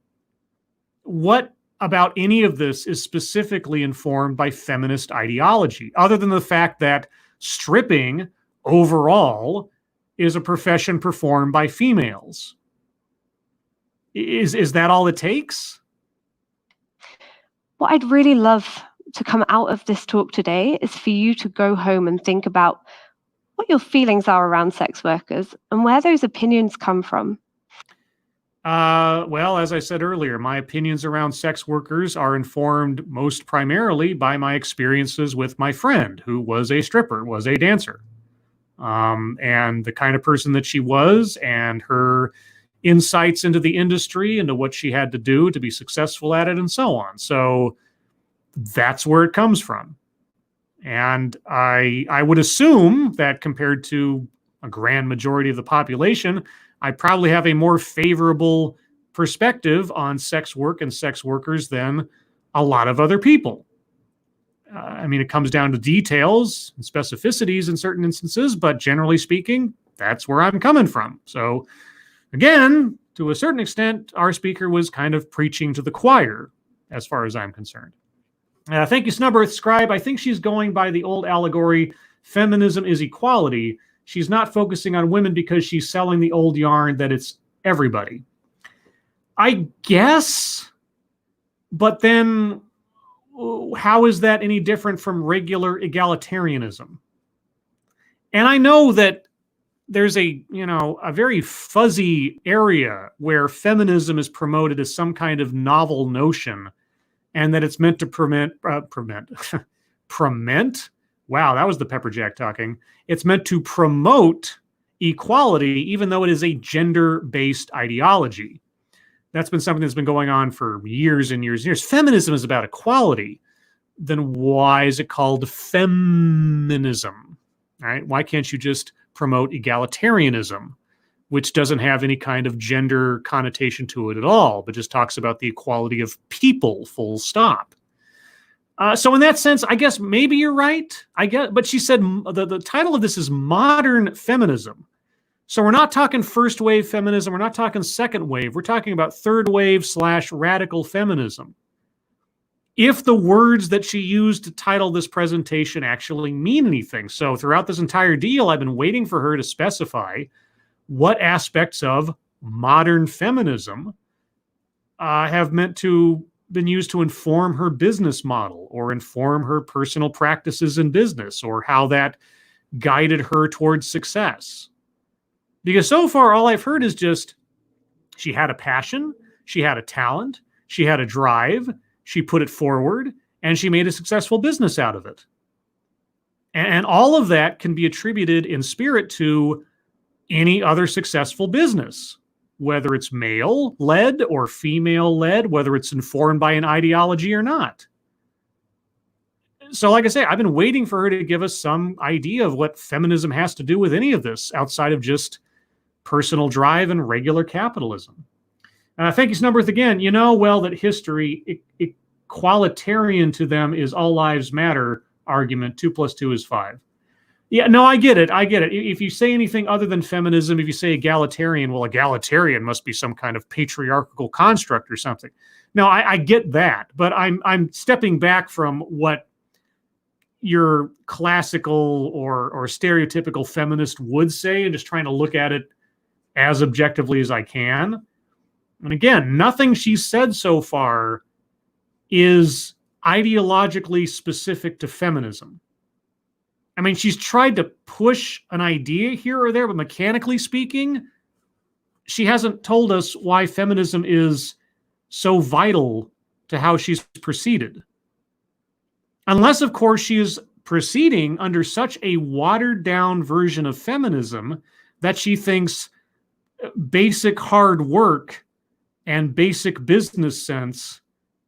What about any of this is specifically informed by feminist ideology, other than the fact that stripping overall is a profession performed by females. Is that all it takes? What I'd really love to come out of this talk today is for you to go home and think about what your feelings are around sex workers and where those opinions come from. Well, as I said earlier, my opinions around sex workers are informed most primarily by my experiences with my friend, who was a stripper, was a dancer, and the kind of person that she was, and her insights into the industry, into what she had to do to be successful at it, and so on. So that's where it comes from. And I would assume that compared to a grand majority of the population, I probably have a more favorable perspective on sex work and sex workers than a lot of other people. I mean, it comes down to details and specificities in certain instances, but generally speaking, that's where I'm coming from. So again, to a certain extent, our speaker was kind of preaching to the choir as far as I'm concerned. Thank you, Snubberth Scribe. I think she's going by the old allegory, feminism is equality. She's not focusing on women because she's selling the old yarn that it's everybody. I guess, but then how is that any different from regular egalitarianism? And I know that there's a very fuzzy area where feminism is promoted as some kind of novel notion, and that it's meant to prement. Wow, that was the Pepper Jack talking. It's meant to promote equality, even though it is a gender-based ideology. That's been something that's been going on for years and years and years. Feminism is about equality. Then why is it called feminism? All right? Why can't you just promote egalitarianism, which doesn't have any kind of gender connotation to it at all, but just talks about the equality of people, full stop. So in that sense, I guess maybe you're right. But she said the title of this is Modern Feminism. So we're not talking first wave feminism. We're not talking second wave. We're talking about third wave / radical feminism. If the words that she used to title this presentation actually mean anything. So throughout this entire deal, I've been waiting for her to specify what aspects of modern feminism have been used to inform her business model or inform her personal practices in business, or how that guided her towards success. Because so far, all I've heard is just she had a passion, she had a talent, she had a drive, she put it forward, and she made a successful business out of it. And all of that can be attributed in spirit to any other successful business, whether it's male-led or female-led, whether it's informed by an ideology or not. So like I say, I've been waiting for her to give us some idea of what feminism has to do with any of this outside of just personal drive and regular capitalism. Thank you, Snubberth, again. You know well that history, equalitarian to them is all lives matter argument. 2 + 2 is 5. Yeah, no, I get it. If you say anything other than feminism, if you say egalitarian, well, egalitarian must be some kind of patriarchal construct or something. No, I get that, but I'm stepping back from what your classical or stereotypical feminist would say and just trying to look at it as objectively as I can. And again, nothing she's said so far is ideologically specific to feminism. I mean, she's tried to push an idea here or there, but mechanically speaking, she hasn't told us why feminism is so vital to how she's proceeded. Unless, of course, she is proceeding under such a watered-down version of feminism that she thinks basic hard work and basic business sense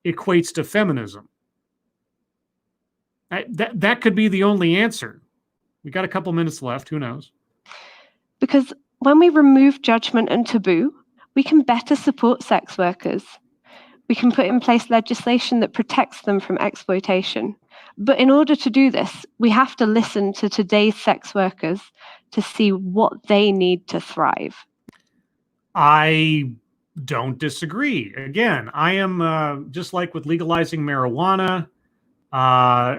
equates to feminism. That could be the only answer. We got a couple minutes left. Who knows? Because when we remove judgment and taboo, we can better support sex workers. We can put in place legislation that protects them from exploitation. But in order to do this, we have to listen to today's sex workers to see what they need to thrive. I don't disagree. Again, I am just like with legalizing marijuana,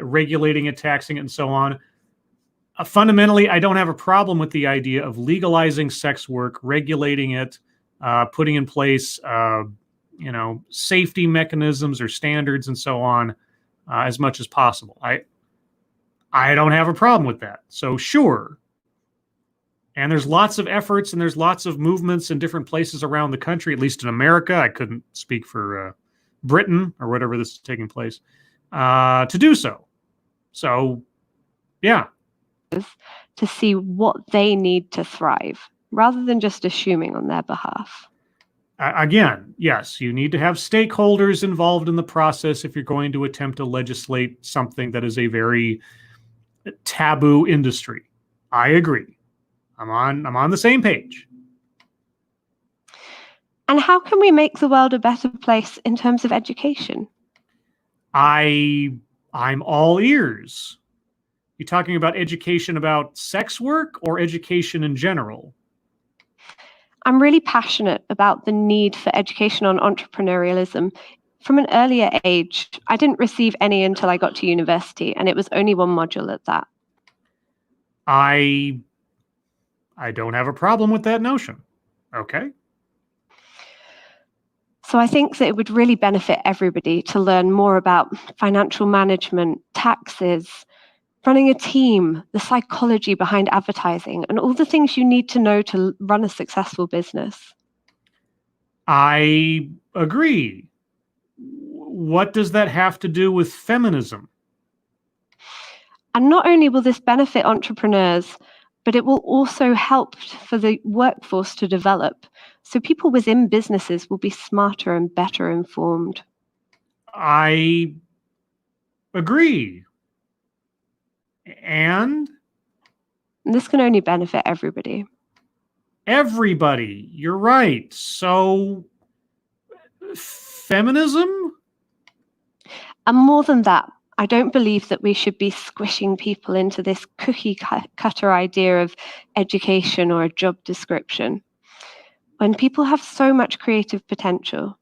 regulating it, taxing it, and so on. Fundamentally, I don't have a problem with the idea of legalizing sex work, regulating it, putting in place, safety mechanisms or standards and so on, as much as possible. I don't have a problem with that. So sure. And there's lots of efforts and there's lots of movements in different places around the country, at least in America. I couldn't speak for Britain or whatever this is taking place, to do so. So, yeah. To see what they need to thrive, rather than just assuming on their behalf. Again, yes, you need to have stakeholders involved in the process if you're going to attempt to legislate something that is a very taboo industry. I agree. I'm on the same page. And how can we make the world a better place in terms of education? I'm all ears. You talking about education about sex work or education in general? I'm really passionate about the need for education on entrepreneurialism. From an earlier age, I didn't receive any until I got to university, and it was only one module at that. I don't have a problem with that notion. Okay. So I think that it would really benefit everybody to learn more about financial management, taxes, running a team, the psychology behind advertising, and all the things you need to know to run a successful business. I agree. What does that have to do with feminism? And not only will this benefit entrepreneurs, but it will also help for the workforce to develop. So people within businesses will be smarter and better informed. I agree. And this can only benefit everybody. Everybody, you're right. So, feminism? And more than that, I don't believe that we should be squishing people into this cookie cutter idea of education or a job description, when people have so much creative potential.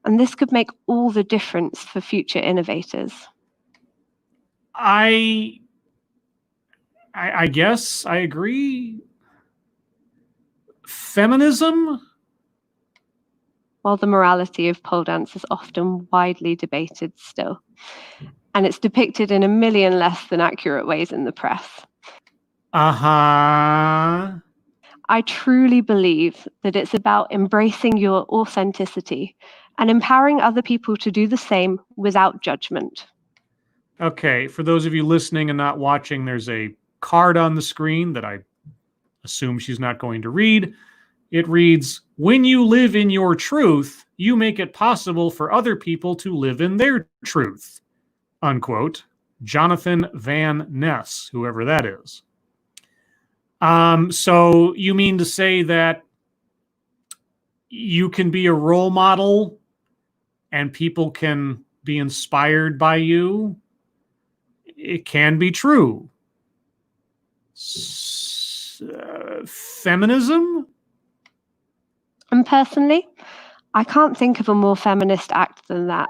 And this could make all the difference for future innovators. I guess I agree. Feminism? While the morality of pole dance is often widely debated still, and it's depicted in a million less than accurate ways in the press. I truly believe that it's about embracing your authenticity and empowering other people to do the same without judgment. Okay, for those of you listening and not watching, there's a card on the screen that I assume she's not going to read. It reads, "When you live in your truth, you make it possible for other people to live in their truth." Unquote. Jonathan Van Ness, whoever that is. So you mean to say that you can be a role model and people can be inspired by you? It can be true. Feminism? And personally, I can't think of a more feminist act than that.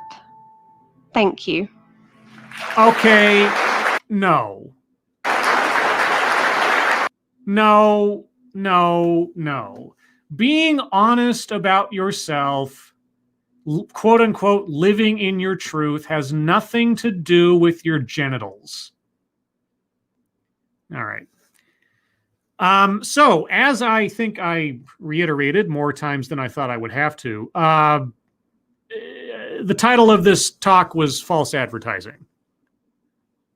Thank you. Okay, no. No. Being honest about yourself, quote unquote, living in your truth, has nothing to do with your genitals. All right. So, as I think I reiterated more times than I thought I would have to, the title of this talk was False Advertising.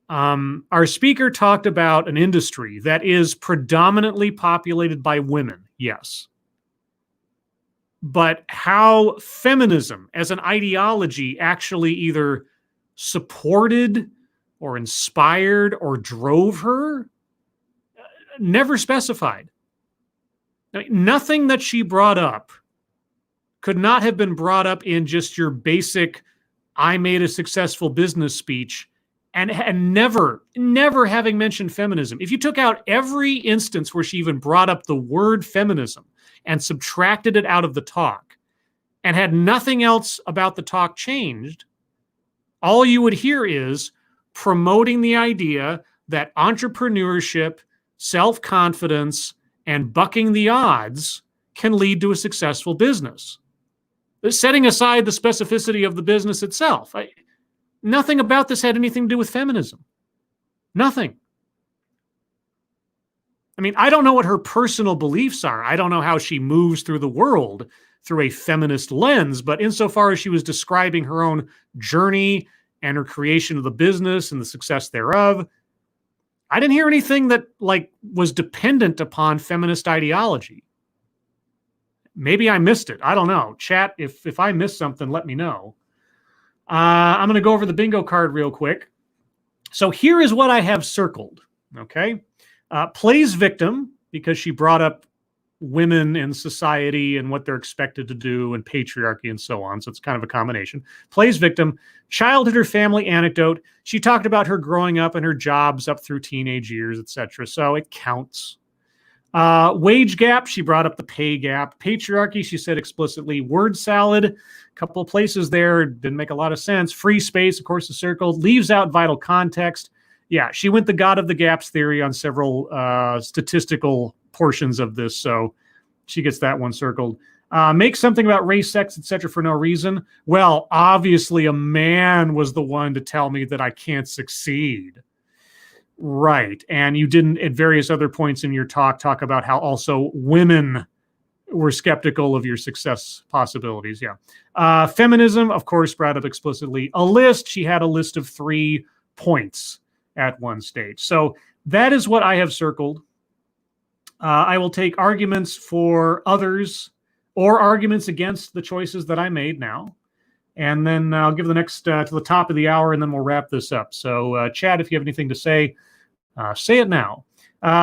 Our speaker talked about an industry that is predominantly populated by women, yes. But how feminism as an ideology actually either supported or inspired or drove her, never specified. Nothing that she brought up could not have been brought up in just your basic, I made a successful business speech, and never having mentioned feminism. If you took out every instance where she even brought up the word feminism and subtracted it out of the talk and had nothing else about the talk changed, all you would hear is promoting the idea that entrepreneurship, self-confidence, and bucking the odds can lead to a successful business. Setting aside the specificity of the business itself, nothing about this had anything to do with feminism. Nothing. I mean, I don't know what her personal beliefs are. I don't know how she moves through the world through a feminist lens, but insofar as she was describing her own journey and her creation of the business and the success thereof, I didn't hear anything that was dependent upon feminist ideology. Maybe I missed it. I don't know. Chat, if I missed something, let me know. I'm going to go over the bingo card real quick. So here is what I have circled, okay? Plays victim, because she brought up women in society and what they're expected to do and patriarchy and so on. So it's kind of a combination. Plays victim, childhood or family anecdote. She talked about her growing up and her jobs up through teenage years, etc. So it counts. Wage gap, she brought up the pay gap. Patriarchy, she said explicitly. Word salad, a couple of places there, didn't make a lot of sense. Free space, of course, is circled. Leaves out vital context. Yeah, she went the God of the gaps theory on several statistical portions of this, so she gets that one circled. Make something about race, sex, etc. for no reason. Well, obviously a man was the one to tell me that I can't succeed. Right, and you didn't at various other points in your talk about how also women were skeptical of your success possibilities. Yeah. Feminism, of course, brought up explicitly. A list, she had a list of 3 points at one stage. So that is what I have circled. I will take arguments for others or arguments against the choices that I made now. And then I'll give the next to the top of the hour, and then we'll wrap this up. So Chad, if you have anything to say it now.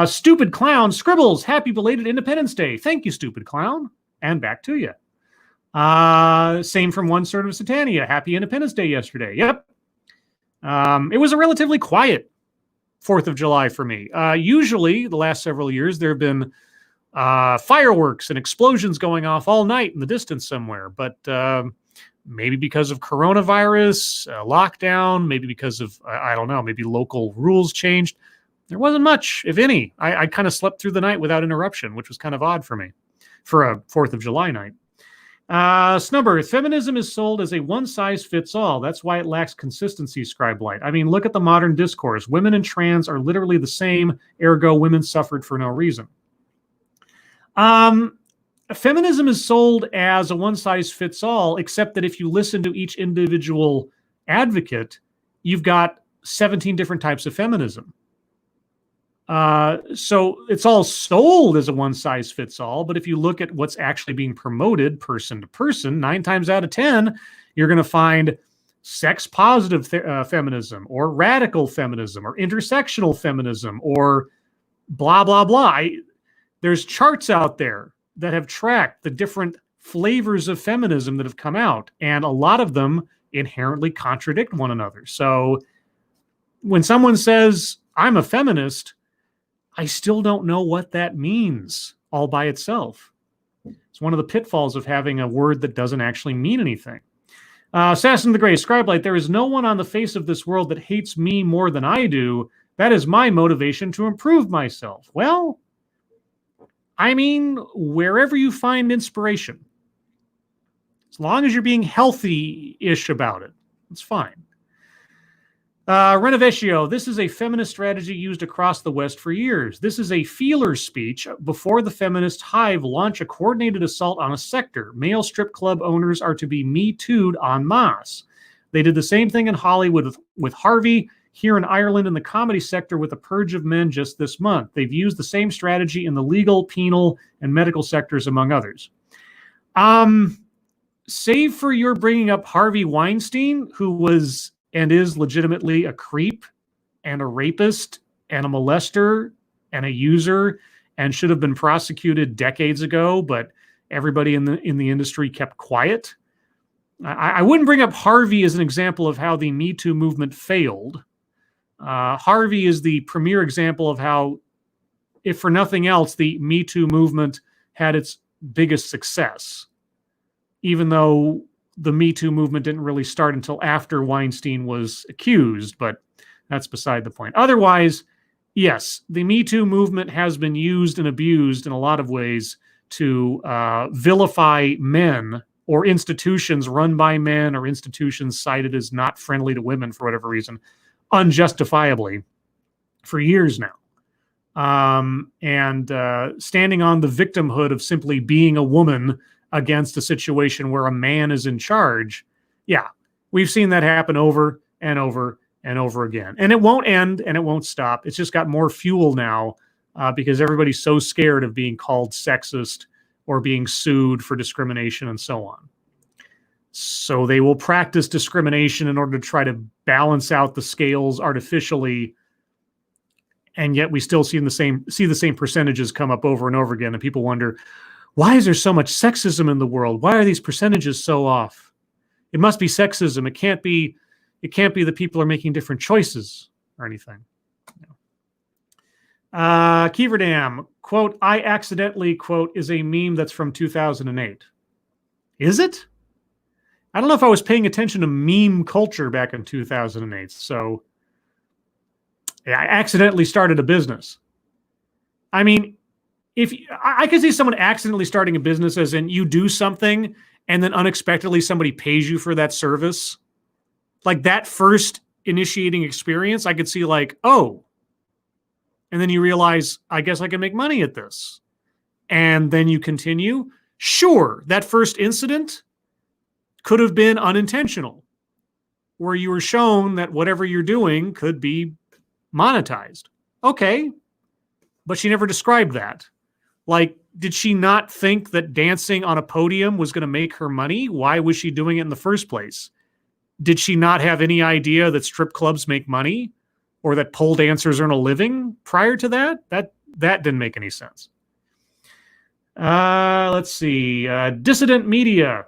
Stupid Clown scribbles, happy belated Independence Day. Thank you, Stupid Clown. And back to you. Same from One Sort of Satania. Happy Independence Day yesterday. Yep. It was a relatively quiet 4th of July for me. Usually, the last several years, there have been fireworks and explosions going off all night in the distance somewhere. But maybe because of coronavirus, lockdown, maybe because of, I don't know, maybe local rules changed. There wasn't much, if any. I kind of slept through the night without interruption, which was kind of odd for me for a 4th of July night. Snubber, feminism is sold as a one-size-fits-all. That's why it lacks consistency, Scribe Light. I mean, look at the modern discourse. Women and trans are literally the same, ergo women suffered for no reason. Feminism is sold as a one-size-fits-all, except that if you listen to each individual advocate, you've got 17 different types of feminism. So it's all sold as a one-size-fits-all, but if you look at what's actually being promoted person to person, 9 times out of 10, you're going to find sex-positive feminism or radical feminism or intersectional feminism or blah, blah, blah. There's charts out there that have tracked the different flavors of feminism that have come out, and a lot of them inherently contradict one another. So when someone says, I'm a feminist, I still don't know what that means all by itself. It's one of the pitfalls of having a word that doesn't actually mean anything. Assassin of the Grey, Scribe Light, there is no one on the face of this world that hates me more than I do. That is my motivation to improve myself. Well, I mean, wherever you find inspiration, as long as you're being healthy-ish about it, it's fine. Renovation, this is a feminist strategy used across the West for years. This is a feeler speech before the feminist hive launch a coordinated assault on a sector. Male strip club owners are to be Me Too'd en masse. They did the same thing in Hollywood with Harvey, here in Ireland in the comedy sector with a purge of men just this month. They've used the same strategy in the legal, penal, and medical sectors, among others. Save for your bringing up Harvey Weinstein, who was and is legitimately a creep and a rapist and a molester and a user and should have been prosecuted decades ago, but everybody in the industry kept quiet. I wouldn't bring up Harvey as an example of how the Me Too movement failed. Harvey is the premier example of how, if for nothing else, the Me Too movement had its biggest success, even though the Me Too movement didn't really start until after Weinstein was accused, but that's beside the point. Otherwise, yes, the Me Too movement has been used and abused in a lot of ways to vilify men or institutions run by men or institutions cited as not friendly to women for whatever reason, unjustifiably, for years now. And standing on the victimhood of simply being a woman against a situation where a man is in charge. Yeah, we've seen that happen over and over and over again. And it won't end and it won't stop. It's just got more fuel now because everybody's so scared of being called sexist or being sued for discrimination and so on. So they will practice discrimination in order to try to balance out the scales artificially. And yet we still see the same percentages come up over and over again. And people wonder, why is there so much sexism in the world? Why are these percentages so off? It must be sexism. It can't be that people are making different choices or anything. Keeverdam, quote, I accidentally, quote, is a meme that's from 2008. Is it? I don't know if I was paying attention to meme culture back in 2008. So I accidentally started a business. I mean, if I could see someone accidentally starting a business as in you do something and then unexpectedly somebody pays you for that service. Like that first initiating experience, I could see like, oh, and then you realize, I guess I can make money at this. And then you continue. Sure, that first incident could have been unintentional, where you were shown that whatever you're doing could be monetized. Okay, but she never described that. Like, did she not think that dancing on a podium was going to make her money? Why was she doing it in the first place? Did she not have any idea that strip clubs make money or that pole dancers earn a living prior to that? That didn't make any sense. Let's see. Dissident media.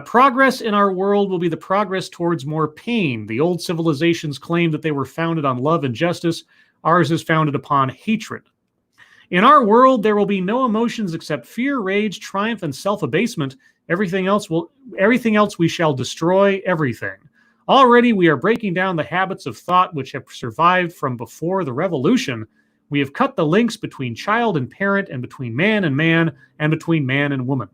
Progress in our world will be the progress towards more pain. The old civilizations claimed that they were founded on love and justice. Ours is founded upon hatred. In our world, there will be no emotions except fear, rage, triumph, and self-abasement. Everything else we shall destroy, everything. Already we are breaking down the habits of thought which have survived from before the revolution. We have cut the links between child and parent, and between man, and between man and woman.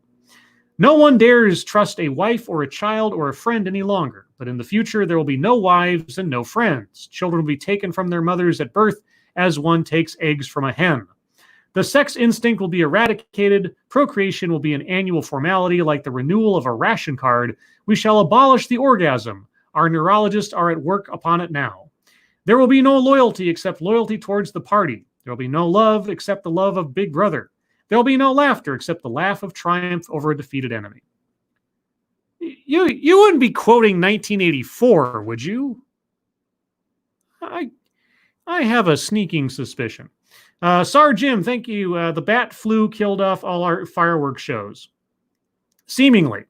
No one dares trust a wife or a child or a friend any longer, but in the future there will be no wives and no friends. Children will be taken from their mothers at birth as one takes eggs from a hen. The sex instinct will be eradicated. Procreation will be an annual formality like the renewal of a ration card. We shall abolish the orgasm. Our neurologists are at work upon it now. There will be no loyalty except loyalty towards the party. There will be no love except the love of Big Brother. There will be no laughter except the laugh of triumph over a defeated enemy. You wouldn't be quoting 1984, would you? I have a sneaking suspicion. Sar Jim, thank you. The bat flu killed off all our fireworks shows. Seemingly.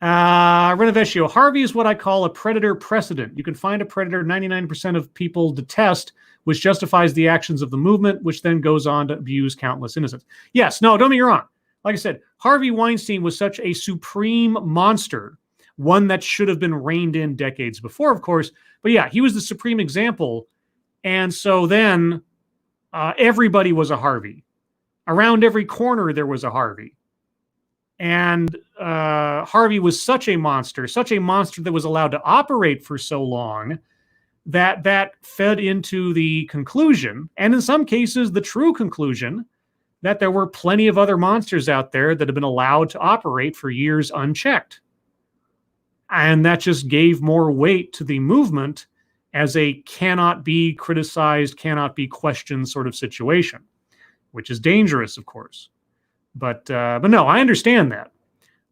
Renovecchio, Harvey is what I call a predator precedent. You can find a predator 99% of people detest, which justifies the actions of the movement, which then goes on to abuse countless innocents. Yes, no, don't get me wrong. Like I said, Harvey Weinstein was such a supreme monster, one that should have been reined in decades before, of course. But yeah, he was the supreme example. And so then everybody was a Harvey. Around every corner, there was a Harvey. And Harvey was such a monster that was allowed to operate for so long that fed into the conclusion, and in some cases, the true conclusion, that there were plenty of other monsters out there that have been allowed to operate for years unchecked. And that just gave more weight to the movement as a cannot be criticized, cannot be questioned sort of situation, which is dangerous, of course. But no, I understand that.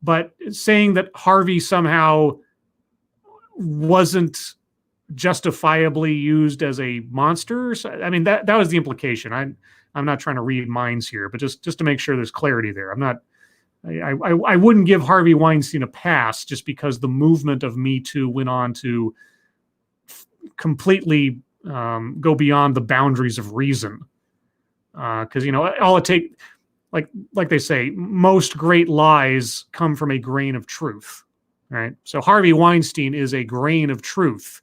But saying that Harvey somehow wasn't justifiably used as a monster, I mean, that was the implication. I'm not trying to read minds here, but just to make sure there's clarity there. I wouldn't give Harvey Weinstein a pass just because the movement of Me Too went on to completely go beyond the boundaries of reason. Because, all it takes, like they say, most great lies come from a grain of truth, right? So Harvey Weinstein is a grain of truth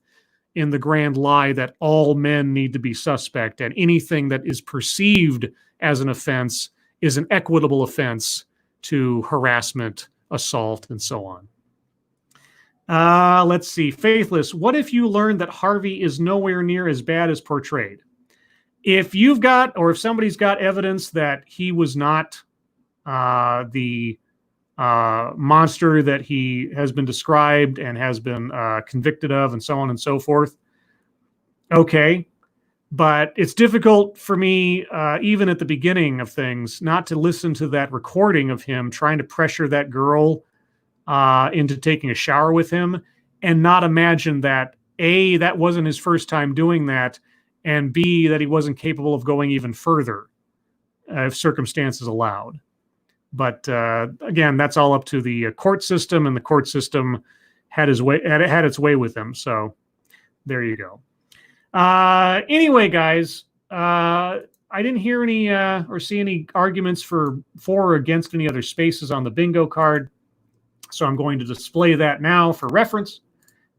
in the grand lie that all men need to be suspect, and anything that is perceived as an offense is an equitable offense to harassment, assault, and so on. Let's see. Faithless, what if you learned that Harvey is nowhere near as bad as portrayed? If you've got, or if somebody's got evidence that he was not the monster that he has been described and has been convicted of, and so on and so forth, okay. But it's difficult for me, even at the beginning of things, not to listen to that recording of him trying to pressure that girl into taking a shower with him, and not imagine that A, that wasn't his first time doing that, and B, that he wasn't capable of going even further if circumstances allowed. But again, that's all up to the court system, and the court system had its way with him. So there you go. Anyway, guys, I didn't hear any or see any arguments for or against any other spaces on the bingo card. So I'm going to display that now for reference,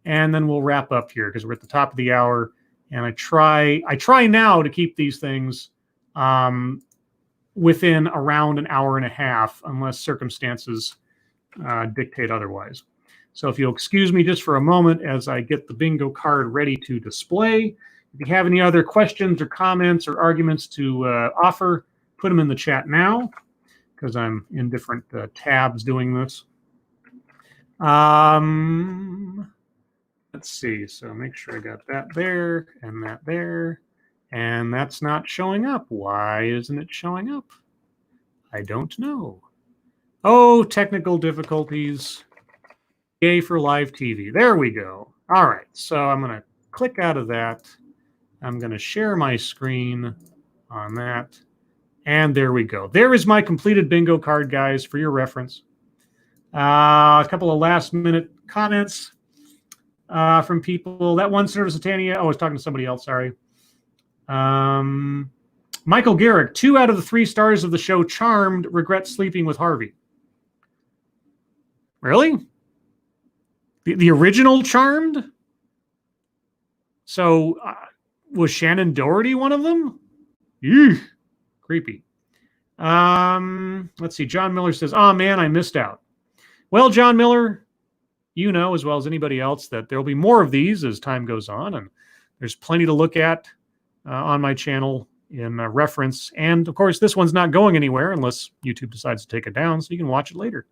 and then we'll wrap up here because we're at the top of the hour. And I try now to keep these things within around an hour and a half, unless circumstances dictate otherwise. So if you'll excuse me just for a moment as I get the bingo card ready to display. If you have any other questions or comments or arguments to offer, put them in the chat now, because I'm in different tabs doing this. Let's see. So make sure I got that there and that there. And that's not showing up. Why isn't it showing up? I don't know. Oh, technical difficulties. Yay for live TV. There we go. All right. So I'm going to click out of that. I'm going to share my screen on that. And there we go. There is my completed bingo card, guys, for your reference. A couple of last minute comments from people. That one service of Tania. Oh, I was talking to somebody else. Sorry. Michael Garrick, 2 out of the 3 stars of the show Charmed regret sleeping with Harvey. Really? The original Charmed? So was Shannon Doherty one of them? Eugh, creepy. Let's see. John Miller says, oh man, I missed out. Well, John Miller, you know as well as anybody else that there'll be more of these as time goes on, and there's plenty to look at on my channel in reference. And of course, this one's not going anywhere unless YouTube decides to take it down, so you can watch it later.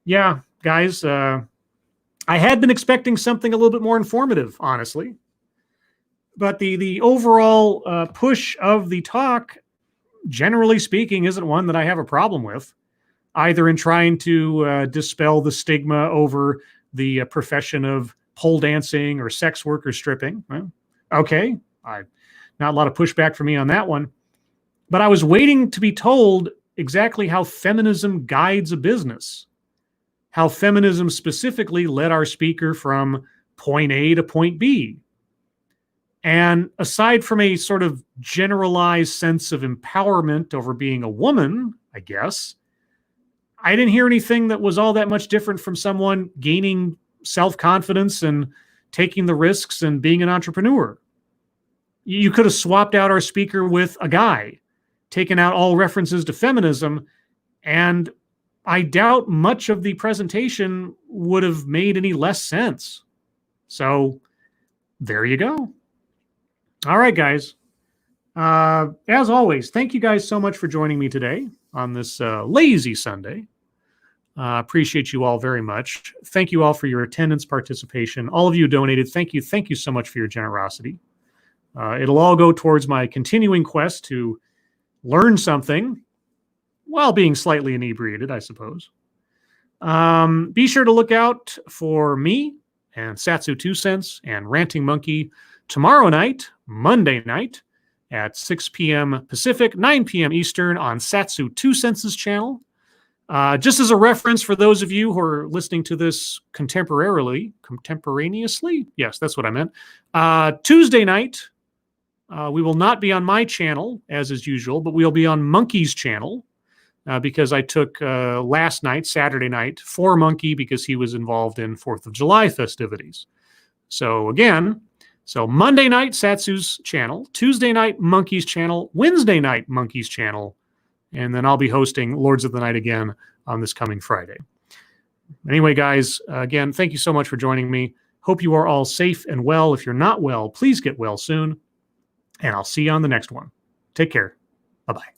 Yeah, guys, I had been expecting something a little bit more informative, honestly. But the overall push of the talk, generally speaking, isn't one that I have a problem with, either in trying to dispel the stigma over the profession of pole dancing or sex work or stripping. Well, okay, not a lot of pushback for me on that one. But I was waiting to be told exactly how feminism guides a business, how feminism specifically led our speaker from point A to point B. And aside from a sort of generalized sense of empowerment over being a woman, I guess, I didn't hear anything that was all that much different from someone gaining self-confidence and taking the risks and being an entrepreneur. You could have swapped out our speaker with a guy, taken out all references to feminism, and I doubt much of the presentation would have made any less sense. So there you go. All right, guys. As always, thank you guys so much for joining me today on this lazy Sunday. Appreciate you all very much. Thank you all for your attendance, participation. All of you donated. Thank you. Thank you so much for your generosity. It'll all go towards my continuing quest to learn something while being slightly inebriated, I suppose. Be sure to look out for me and Satsu 2 Cents and Ranting Monkey tomorrow night, Monday night, at 6 p.m. Pacific, 9 p.m. Eastern on Satsu 2 Cents' channel. Just as a reference for those of you who are listening to this contemporaneously, yes, that's what I meant. Tuesday night, we will not be on my channel, as is usual, but we'll be on Monkey's channel. because I took last night, Saturday night, for Monkey because he was involved in 4th of July festivities. So again, Monday night, Satsu's channel, Tuesday night, Monkey's channel, Wednesday night, Monkey's channel, and then I'll be hosting Lords of the Night again on this coming Friday. Anyway, guys, again, thank you so much for joining me. Hope you are all safe and well. If you're not well, please get well soon, and I'll see you on the next one. Take care. Bye-bye.